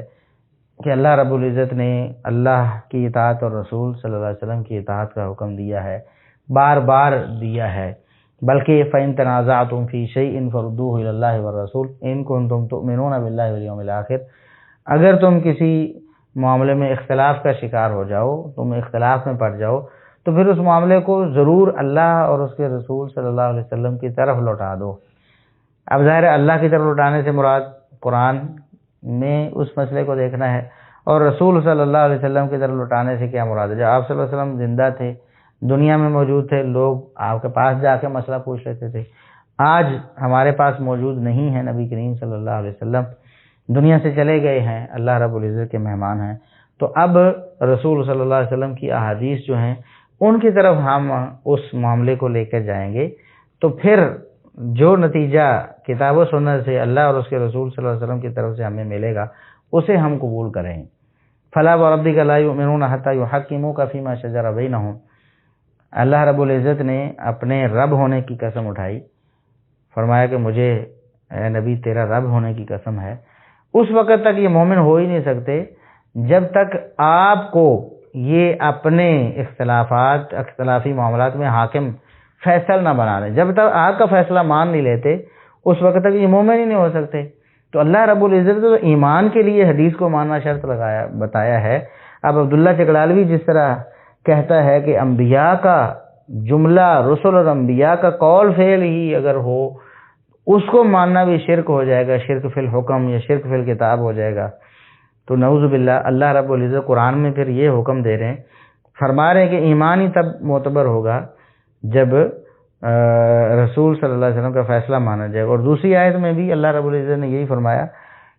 کہ اللہ رب العزت نے اللہ کی اطاعت اور رسول صلی اللہ علیہ وسلم کی اطاعت کا حکم دیا ہے، بار بار دیا ہے، بلکہ فَإِن تَنَازَعْتُمْ فِي شَيْءٍ فَرُدُّوهُ إِلَى اللَّهِ وَالرَّسُولِ إِن كُنتُمْ تُؤْمِنُونَ بِاللَّهِ وَالْيَوْمِ الْآخِرِ، اگر تم کسی معاملے میں اختلاف کا شکار ہو جاؤ، تم اختلاف میں پڑ جاؤ، تو پھر اس معاملے کو ضرور اللہ اور اس کے رسول صلی اللہ علیہ وسلم کی طرف لوٹا دو۔ اب ظاہر ہے اللہ کی طرف لوٹانے سے مراد قرآن میں اس مسئلے کو دیکھنا ہے، اور رسول صلی اللہ علیہ وسلم کی طرف لوٹانے سے کیا مراد ہے؟ جب آپ صلی اللہ علیہ وسلم زندہ تھے، دنیا میں موجود تھے، لوگ آپ کے پاس جا کے مسئلہ پوچھ لیتے تھے۔ آج ہمارے پاس موجود نہیں ہے، نبی کریم صلی اللہ علیہ وسلم دنیا سے چلے گئے ہیں، اللہ رب العزت کے مہمان ہیں، تو اب رسول صلی اللہ علیہ وسلم کی احادیث جو ہیں ان کی طرف ہم اس معاملے کو لے کر جائیں گے، تو پھر جو نتیجہ کتاب و سنت سے اللہ اور اس کے رسول صلی اللہ علیہ وسلم کی طرف سے ہمیں ملے گا اسے ہم قبول کریں۔ فَلَا وَرَبِّكَ لَا يُؤْمِنُونَ حَتَّى يُحَكِّمُوكَ فِي مَا شَجَرَ بَيْنَهُمْ، اللہ رب العزت نے اپنے رب ہونے کی قسم اٹھائی، فرمایا کہ مجھے اے نبی تیرا رب ہونے کی قسم ہے۔ اس وقت تک یہ مومن ہو ہی نہیں سکتے جب تک آپ کو یہ اپنے اختلافی معاملات میں حاکم فیصل نہ بنا لیں، جب تک آپ کا فیصلہ مان نہیں لیتے اس وقت تک یہ مومن ہی نہیں ہو سکتے۔ تو اللہ رب العزت تو ایمان کے لیے حدیث کو ماننا شرط بتایا ہے۔ اب عبداللہ چکڑالوی جس طرح کہتا ہے کہ انبیاء کا جملہ، رسل اور انبیاء کا قول فعل ہی اگر ہو اس کو ماننا بھی شرک ہو جائے گا، شرک فی الحکم یا شرک فی الکتاب ہو جائے گا۔ تو نعوذ باللہ، اللہ رب العزت قرآن میں پھر یہ حکم دے رہے ہیں، فرما رہے ہیں کہ ایمان ہی تب معتبر ہوگا جب رسول صلی اللہ علیہ وسلم کا فیصلہ مانا جائے گا۔ اور دوسری آیت میں بھی اللہ رب العزت نے یہی فرمایا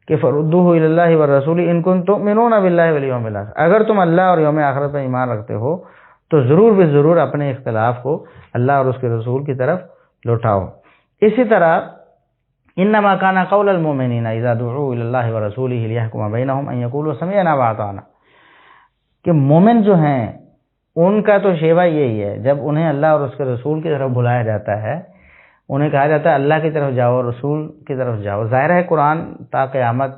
کہ فَرُدُّوهُ إِلَى اللَّهِ وَالرَّسُولِ إِن كُنتُم تُؤْمِنُونَ بِاللَّهِ وَالْيَوْمِ الْآخِرِ، اگر تم اللہ اور یوم آخرت پر ایمان رکھتے ہو تو ضرور بے ضرور اپنے اختلاف کو اللہ اور اس کے رسول کی طرف لوٹاؤ۔ اسی طرح انما کان قول المؤمنین اذا دعوا الی اللہ ورسولہ لیحکم بینہم ان یقولوا سمعنا واطعنا، کہ مومن جو ہیں ان کا تو شیوا یہی ہے، جب انہیں اللہ اور اس کے رسول کی طرف بلایا جاتا ہے، انہیں کہا جاتا ہے اللہ کی طرف جاؤ، رسول کی طرف جاؤ۔ ظاہر ہے قرآن تا قیامت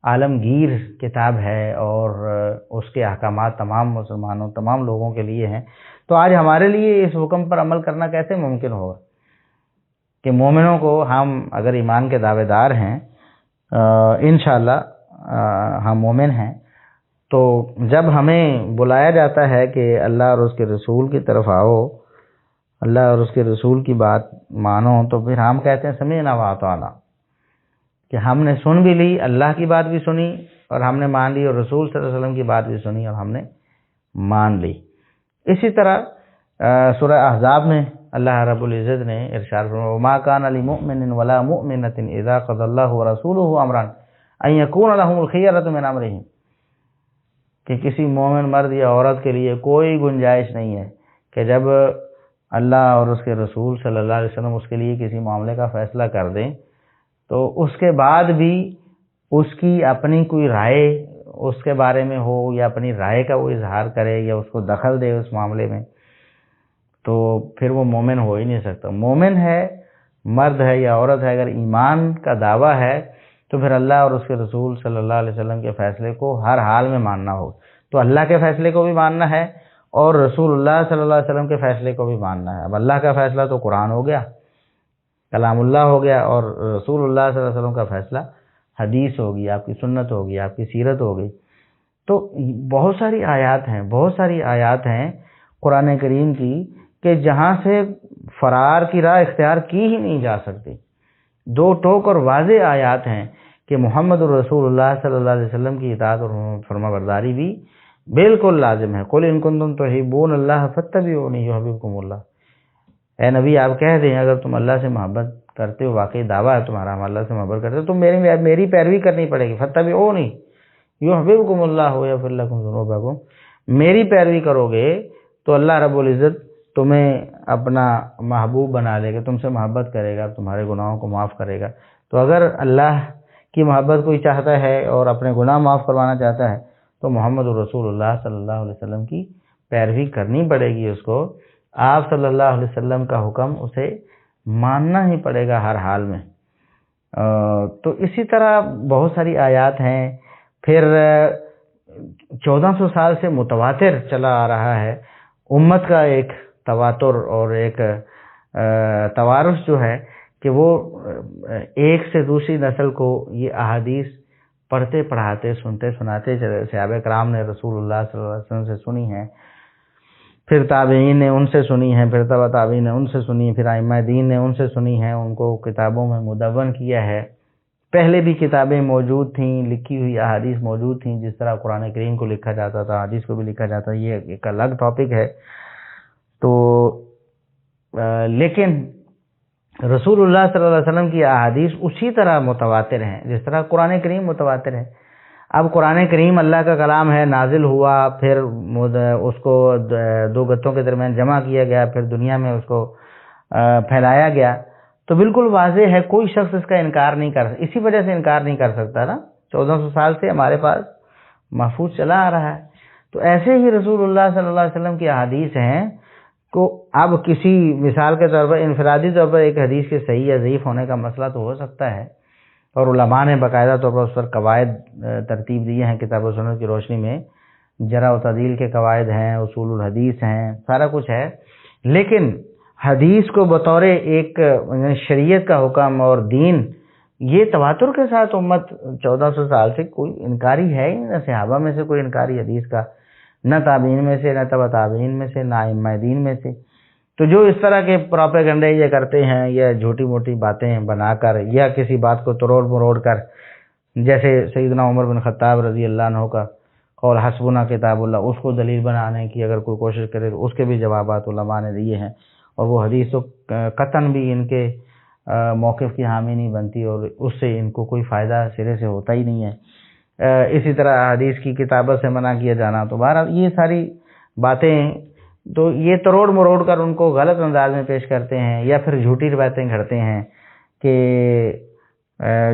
عالمگیر کتاب ہے اور اس کے احکامات تمام مسلمانوں تمام لوگوں کے لیے ہیں، تو آج ہمارے لیے اس حکم پر عمل کرنا کیسے ممکن ہوگا کہ مومنوں کو ہم اگر ایمان کے دعوے دار ہیں، انشاءاللہ ہم مومن ہیں، تو جب ہمیں بلایا جاتا ہے کہ اللہ اور اس کے رسول کی طرف آؤ، اللہ اور اس کے رسول کی بات مانو، تو پھر ہم کہتے ہیں سمعنا واطعنا، کہ ہم نے سن بھی لی، اللہ کی بات بھی سنی اور ہم نے مان لی، اور رسول صلی اللہ علیہ وسلم کی بات بھی سنی اور ہم نے مان لی۔ اسی طرح سورہ احزاب میں اللہ رب العزت نے ارشاد فرمایا وما كان لمؤمن ولا مؤمنة اذا قضى الله ورسوله امرا ان يكون لهم الخيرة من امرهم، کہ کسی مومن مرد یا عورت کے لیے کوئی گنجائش نہیں ہے کہ جب اللہ اور اس کے رسول صلی اللہ علیہ وسلم اس کے لیے کسی معاملے کا فیصلہ کر دیں تو اس کے بعد بھی اس کی اپنی کوئی رائے اس کے بارے میں ہو یا اپنی رائے کا وہ اظہار کرے یا اس کو دخل دے اس معاملے میں، تو پھر وہ مومن ہو ہی نہیں سکتا۔ مومن ہے، مرد ہے یا عورت ہے، اگر ایمان کا دعویٰ ہے تو پھر اللہ اور اس کے رسول صلی اللہ علیہ وسلم کے فیصلے کو ہر حال میں ماننا ہو، تو اللہ کے فیصلے کو بھی ماننا ہے اور رسول اللہ صلی اللہ علیہ وسلم کے فیصلے کو بھی ماننا ہے۔ اب اللہ کا فیصلہ تو قرآن ہو گیا، کلام اللہ ہو گیا، اور رسول اللہ صلی اللہ علیہ وسلم کا فیصلہ حدیث ہوگی، آپ کی سنت ہوگی، آپ کی سیرت ہوگی۔ تو بہت ساری آیات ہیں قرآن کریم کی کہ جہاں سے فرار کی راہ اختیار کی ہی نہیں جا سکتی۔ دو ٹوک اور واضح آیات ہیں کہ محمد الرسول اللہ صلی اللہ علیہ وسلم کی اطاعت اور فرما برداری بھی بالکل لازم ہے۔ قل ان کنتم تحبون اللہ فاتبعونی یحببکم اللہ، اے نبی آپ کہہ دیں اگر تم اللہ سے محبت کرتے ہو، واقعی دعویٰ ہے تمہارا، ہم اللہ سے محبت کرتے ہو، تو میری پیروی کرنی پڑے گی۔ فاتبعونی یحببکم اللہ ویغفر لکم ذنوبکم، میری پیروی کرو گے تو اللہ رب العزت تمہیں اپنا محبوب بنا لے گا، تم سے محبت کرے گا، تمہارے گناہوں کو معاف کرے گا۔ تو اگر اللہ کی محبت کوئی چاہتا ہے اور اپنے گناہ معاف کروانا چاہتا ہے تو محمد الرسول اللہ صلی اللہ علیہ وسلم کی پیروی کرنی پڑے گی، اس کو آپ صلی اللہ علیہ وسلم کا حکم اسے ماننا ہی پڑے گا ہر حال میں۔ تو اسی طرح بہت ساری آیات ہیں۔ پھر 1400 سال سے متواتر چلا آ رہا ہے امت کا ایک تواتر اور ایک توارث جو ہے کہ وہ ایک سے دوسری نسل کو یہ احادیث پڑھتے پڑھاتے سنتے سناتے چلے۔ صحابہ کرام نے رسول اللہ صلی اللہ علیہ وسلم سے سنی ہے، پھر تابعین نے ان سے سنی ہے، پھر تبع تابعین نے ان سے سنی، پھر ائمہ دین نے ان سے سنی ہے، ان کو کتابوں میں مدون کیا ہے۔ پہلے بھی کتابیں موجود تھیں، لکھی ہوئی احادیث موجود تھیں، جس طرح قرآن کریم کو لکھا جاتا تھا، حدیث کو بھی لکھا جاتا ہے، یہ ایک الگ ٹاپک ہے۔ تو لیکن رسول اللہ صلی اللہ علیہ وسلم کی احادیث اسی طرح متواتر ہیں جس طرح قرآن کریم متواتر ہے۔ اب قرآن کریم اللہ کا کلام ہے، نازل ہوا، پھر اس کو دو گتوں کے درمیان جمع کیا گیا، پھر دنیا میں اس کو پھیلایا گیا، تو بالکل واضح ہے، کوئی شخص اس کا انکار نہیں کر سکتا، اسی وجہ سے انکار نہیں کر سکتا نا، 1400 سال سے ہمارے پاس محفوظ چلا آ رہا ہے۔ تو ایسے ہی رسول اللہ صلی اللہ علیہ وسلم کی احادیث ہیں کو اب کسی مثال کے طور پر انفرادی طور پر ایک حدیث کے صحیح یا ضعیف ہونے کا مسئلہ تو ہو سکتا ہے، اور علماء نے باقاعدہ طور پر اس پر قواعد ترتیب دیے ہیں، کتاب و سنت کی روشنی میں جرح و تعدیل کے قواعد ہیں، اصول الحدیث ہیں، سارا کچھ ہے۔ لیکن حدیث کو بطور ایک شریعت کا حکم اور دین، یہ تواتر کے ساتھ امت 1400 سال سے کوئی انکاری ہے ہی نہ، صحابہ میں سے کوئی انکاری حدیث کا، نہ تابعین میں سے، نہ تبع تابعین میں سے، نہ ائمہ دین میں سے۔ تو جو اس طرح کے پروپیگنڈے یہ کرتے ہیں یا جھوٹی موٹی باتیں بنا کر یا کسی بات کو تروڑ مروڑ کر، جیسے سیدنا عمر بن خطاب رضی اللہ عنہ کا قول حسبنا کتاب اللہ، اس کو دلیل بنانے کی اگر کوئی کوشش کرے تو اس کے بھی جوابات علماء نے دیے ہیں، اور وہ حدیث تو قطعاً بھی ان کے موقف کی حامی نہیں بنتی اور اس سے ان کو کوئی فائدہ سرے سے ہوتا ہی نہیں ہے۔ اسی طرح حدیث کی کتابت سے منع کیا جانا، تو بہرحال یہ ساری باتیں تو یہ تروڑ مروڑ کر ان کو غلط انداز میں پیش کرتے ہیں، یا پھر جھوٹی روایتیں گھڑتے ہیں کہ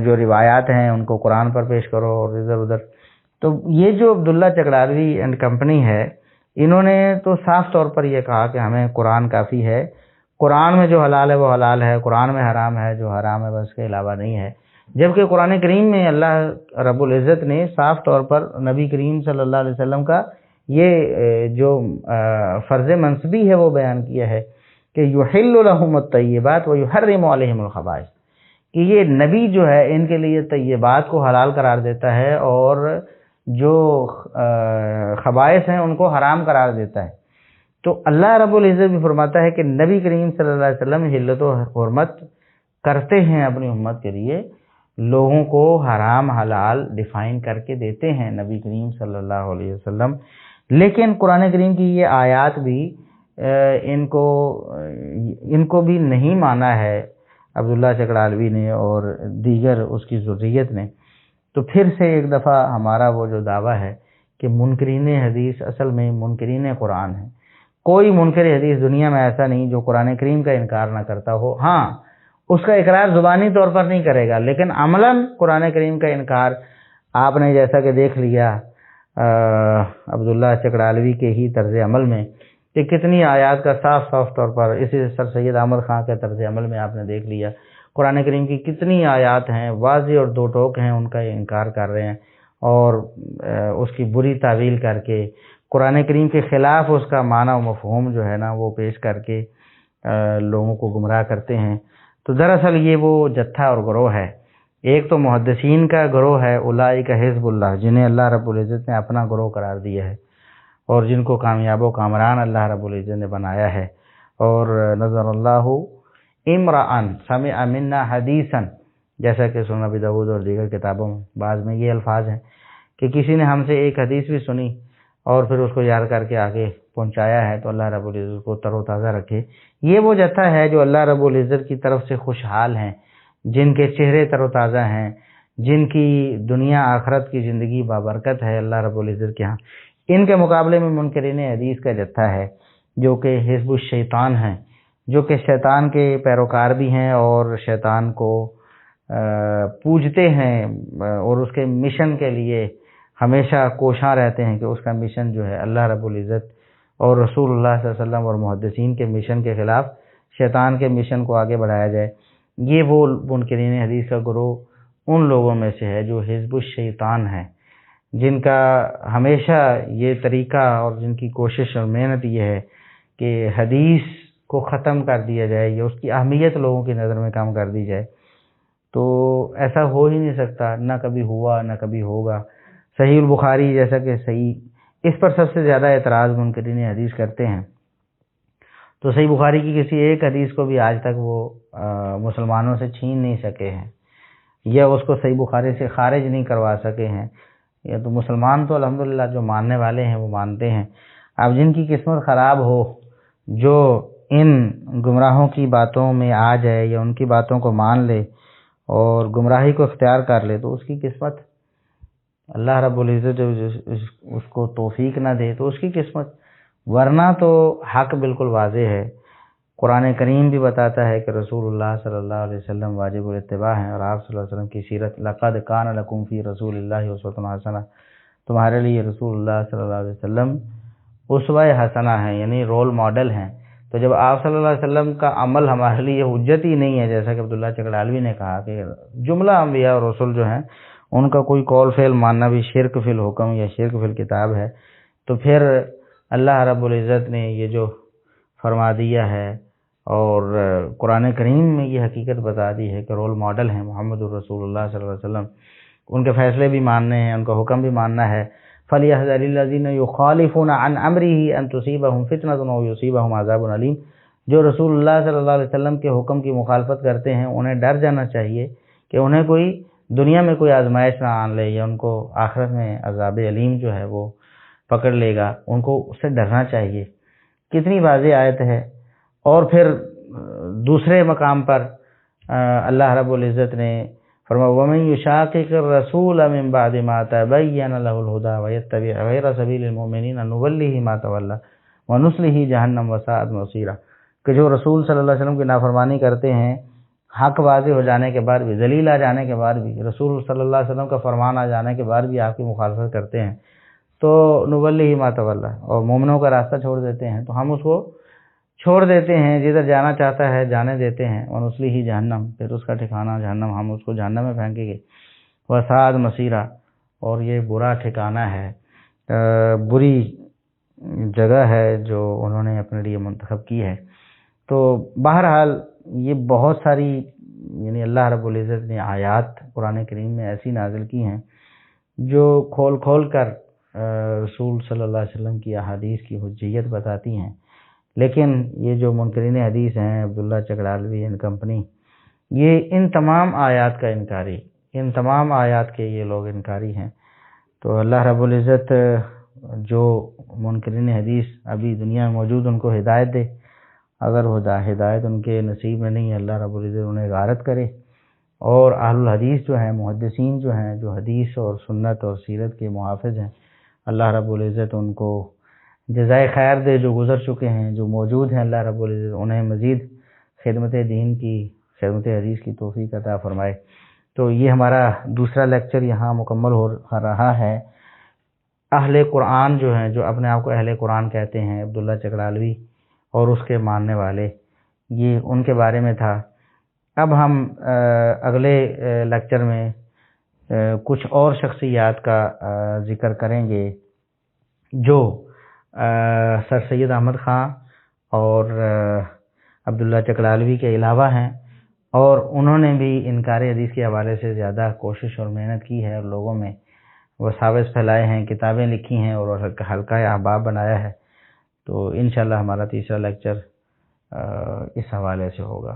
جو روایات ہیں ان کو قرآن پر پیش کرو اور ادھر ادھر. تو یہ جو عبداللہ چکڑالوی اینڈ کمپنی ہے، انہوں نے تو صاف طور پر یہ کہا کہ ہمیں قرآن کافی ہے، قرآن میں جو حلال ہے وہ حلال ہے، قرآن میں حرام ہے جو حرام ہے بس کے علاوہ نہیں ہے. جبکہ قرآن کریم میں اللہ رب العزت نے صاف طور پر نبی کریم صلی اللہ علیہ وسلم کا یہ جو فرض منصبی ہے وہ بیان کیا ہے کہ یحل لہم الطیبات ویحرم علیہم الخبائث، کہ یہ نبی جو ہے ان کے لیے طیبات کو حلال قرار دیتا ہے اور جو خبائث ہیں ان کو حرام قرار دیتا ہے. تو اللہ رب العزت بھی فرماتا ہے کہ نبی کریم صلی اللہ علیہ وسلم حلت و حرمت کرتے ہیں اپنی امت کے لیے، لوگوں کو حرام حلال ڈیفائن کر کے دیتے ہیں نبی کریم صلی اللہ علیہ وسلم. لیکن قرآن کریم کی یہ آیات بھی ان کو بھی نہیں مانا ہے عبداللہ چکڑالوی نے اور دیگر اس کی ذریت نے. تو پھر سے ایک دفعہ ہمارا وہ جو دعویٰ ہے کہ منکرین حدیث اصل میں منکرین قرآن ہیں. کوئی منکر حدیث دنیا میں ایسا نہیں جو قرآن کریم کا انکار نہ کرتا ہو. ہاں، اس کا اقرار زبانی طور پر نہیں کرے گا لیکن عملاً قرآن کریم کا انکار آپ نے جیسا کہ دیکھ لیا عبداللہ چکڑالوی کے ہی طرز عمل میں کہ کتنی آیات کا صاف طور پر، اسی سر سید احمد خان کے طرز عمل میں آپ نے دیکھ لیا قرآن کریم کی کتنی آیات ہیں واضح اور دو ٹوک ہیں ان کا انکار کر رہے ہیں اور اس کی بری تعویل کر کے قرآن کریم کے خلاف اس کا معنی و مفہوم جو ہے نا وہ پیش کر کے لوگوں کو گمراہ کرتے ہیں. تو دراصل یہ وہ جتھا اور گروہ ہے. ایک تو محدثین کا گروہ ہے اولئک حزب اللہ، جنہیں اللہ رب العزت نے اپنا گروہ قرار دیا ہے اور جن کو کامیاب و کامران اللہ رب العزت نے بنایا ہے. اور نظر اللہ امرأن سمع منا حدیثا، جیسا کہ سنن ابی داؤد اور دیگر کتابوں میں بعض میں یہ الفاظ ہیں کہ کسی نے ہم سے ایک حدیث بھی سنی اور پھر اس کو یاد کر کے آگے پہنچایا ہے تو اللہ رب العزت کو تر و تازہ رکھے. یہ وہ جتھا ہے جو اللہ رب العزت کی طرف سے خوشحال ہیں، جن کے چہرے تر و تازہ ہیں، جن کی دنیا آخرت کی زندگی بابرکت ہے اللہ رب العزت کے ہاں. ان کے مقابلے میں منکرین حدیث کا جتھا ہے جو کہ حزب الشیطان ہیں، جو کہ شیطان کے پیروکار بھی ہیں اور شیطان کو پوجتے ہیں اور اس کے مشن کے لیے ہمیشہ کوشاں رہتے ہیں کہ اس کا مشن جو ہے اللہ رب العزت اور رسول اللہ صلی اللہ علیہ وسلم اور محدثین کے مشن کے خلاف شیطان کے مشن کو آگے بڑھایا جائے. یہ وہ منکرین حدیث کا گروہ ان لوگوں میں سے ہے جو حزب الشیطان ہیں، جن کا ہمیشہ یہ طریقہ اور جن کی کوشش اور محنت یہ ہے کہ حدیث کو ختم کر دیا جائے یا اس کی اہمیت لوگوں کی نظر میں کم کر دی جائے. تو ایسا ہو ہی نہیں سکتا، نہ کبھی ہوا نہ کبھی ہوگا. صحیح البخاری جیسا کہ صحیح، اس پر سب سے زیادہ اعتراض منکرین حدیث کرتے ہیں. تو صحیح بخاری کی کسی ایک حدیث کو بھی آج تک وہ مسلمانوں سے چھین نہیں سکے ہیں یا اس کو صحیح بخاری سے خارج نہیں کروا سکے ہیں. یا تو مسلمان تو الحمدللہ جو ماننے والے ہیں وہ مانتے ہیں. اب جن کی قسمت خراب ہو، جو ان گمراہوں کی باتوں میں آ جائے یا ان کی باتوں کو مان لے اور گمراہی کو اختیار کر لے، تو اس کی قسمت اللہ رب العزت اس کو توفیق نہ دے تو اس کی قسمت. ورنہ تو حق بالکل واضح ہے. قرآن کریم بھی بتاتا ہے کہ رسول اللہ صلی اللہ علیہ وسلم واجب الاتباع ہیں اور آپ صلی اللہ علیہ وسلم کی سیرت لقد کان لکم فی رسول اللہ اسوۃ حسنہ، تمہارے لیے رسول اللہ صلی اللہ علیہ وسلم اسوہ حسنہ ہیں، یعنی رول ماڈل ہیں. تو جب آپ صلی اللہ علیہ وسلم کا عمل ہمارے لیے حجت ہی نہیں ہے، جیسا کہ عبداللہ چکڑالوی نے کہا کہ جملہ انبیاء اور رسول جو ہیں ان کا کوئی قول فعل ماننا بھی شرک فی الحکم یا شرک فی الکتاب ہے، تو پھر اللہ رب العزت نے یہ جو فرما دیا ہے اور قرآن کریم میں یہ حقیقت بتا دی ہے کہ رول ماڈل ہیں محمد الرسول اللہ صلی اللہ علیہ وسلم، ان کے فیصلے بھی ماننے ہیں، ان کا حکم بھی ماننا ہے. فَلْيَحْذَرِ الَّذِينَ يُخَالِفُونَ عَنْ أَمْرِهِ أَن تُصِيبَهُمْ فِتْنَةٌ أَوْ يُصِيبَهُمْ عَذَابٌ أَلِيمٌ. جو رسول اللہ صلی اللہ علیہ وسلم کے حکم کی مخالفت کرتے ہیں انہیں ڈر جانا چاہیے کہ انہیں کوئی دنیا میں کوئی آزمائش نہ آن لے یا ان کو آخرت میں عذاب علیم جو ہے وہ پکڑ لے گا، ان کو اس سے ڈرنا چاہیے. کتنی واضح آیت ہے. اور پھر دوسرے مقام پر اللہ رب العزت نے فرمایا وَمَن يُشَاقِقِ الرَّسُولَ مِن بَعْدِ مَا تَبَيَّنَ لَهُ الْهُدَىٰ وَيَتَّبِعْ غَيْرَ سَبِيلِ الْمُؤْمِنِينَ نُوَلِّهِ مَا تَوَلَّىٰ وَنُصْلِهِ جَهَنَّمَ وَسَاءَتْ مَصِيرًا، کہ جو رسول صلی اللہ علیہ وسلم کی نافرمانی کرتے ہیں حق واضح ہو جانے کے بعد بھی، دلیل آ جانے کے بعد بھی، رسول صلی اللہ علیہ وسلم کا فرمان آ جانے کے بعد بھی آپ کی مخالفت کرتے ہیں، تو نُوَلِّهِ مَا تَوَلَّىٰ، اور مومنوں کا راستہ چھوڑ دیتے ہیں تو ہم اس کو چھوڑ دیتے ہیں، جدھر جانا چاہتا ہے جانے دیتے ہیں، وَنُصْلِهِ جَهَنَّمَ، پھر اس کا ٹھکانہ جہنم، ہم اس کو جہنم میں پھینکیں گے، وَسَاءَتْ مَصِيرًا، اور یہ برا ٹھکانہ ہے، بری جگہ ہے جو انہوں نے اپنے لیے منتخب کی ہے۔ تو بہرحال یہ بہت ساری یعنی اللہ رب العزت نے آیات قرآن کریم میں ایسی نازل کی ہیں جو کھول کھول کر رسول صلی اللہ علیہ وسلم کی احادیث کی حجیت بتاتی ہیں، لیکن یہ جو منکرین حدیث ہیں، عبداللہ چکڑالوی اینڈ کمپنی، یہ ان تمام آیات کا انکاری، ان تمام آیات کے یہ لوگ انکاری ہیں۔ تو اللہ رب العزت جو منکرین حدیث ابھی دنیا میں موجود ان کو ہدایت دے، اگر ہدایت ان کے نصیب میں نہیں ہے، اللہ رب العزت انہیں غارت کرے، اور اہل الحدیث جو ہیں، محدثین جو ہیں، جو حدیث اور سنت اور سیرت کے محافظ ہیں، اللہ رب العزت ان کو جزائے خیر دے، جو گزر چکے ہیں، جو موجود ہیں، اللہ رب العزت انہیں مزید خدمت دین کی، خدمت حدیث کی توفیق عطا فرمائے۔ تو یہ ہمارا دوسرا لیکچر یہاں مکمل ہو رہا ہے۔ اہل قرآن جو ہیں، جو اپنے آپ کو اہل قرآن کہتے ہیں، عبداللہ چکڑالوی اور اس کے ماننے والے، یہ ان کے بارے میں تھا۔ اب ہم اگلے لیکچر میں کچھ اور شخصیات کا ذکر کریں گے جو سر سید احمد خان اور عبداللہ چکڑالوی کے علاوہ ہیں، اور انہوں نے بھی انکار حدیث کے حوالے سے زیادہ کوشش اور محنت کی ہے، اور لوگوں میں وساوس پھیلائے ہیں، کتابیں لکھی ہیں اور حلقہ احباب بنایا ہے۔ تو انشاءاللہ ہمارا تیسرا لیکچر اس حوالے سے ہوگا۔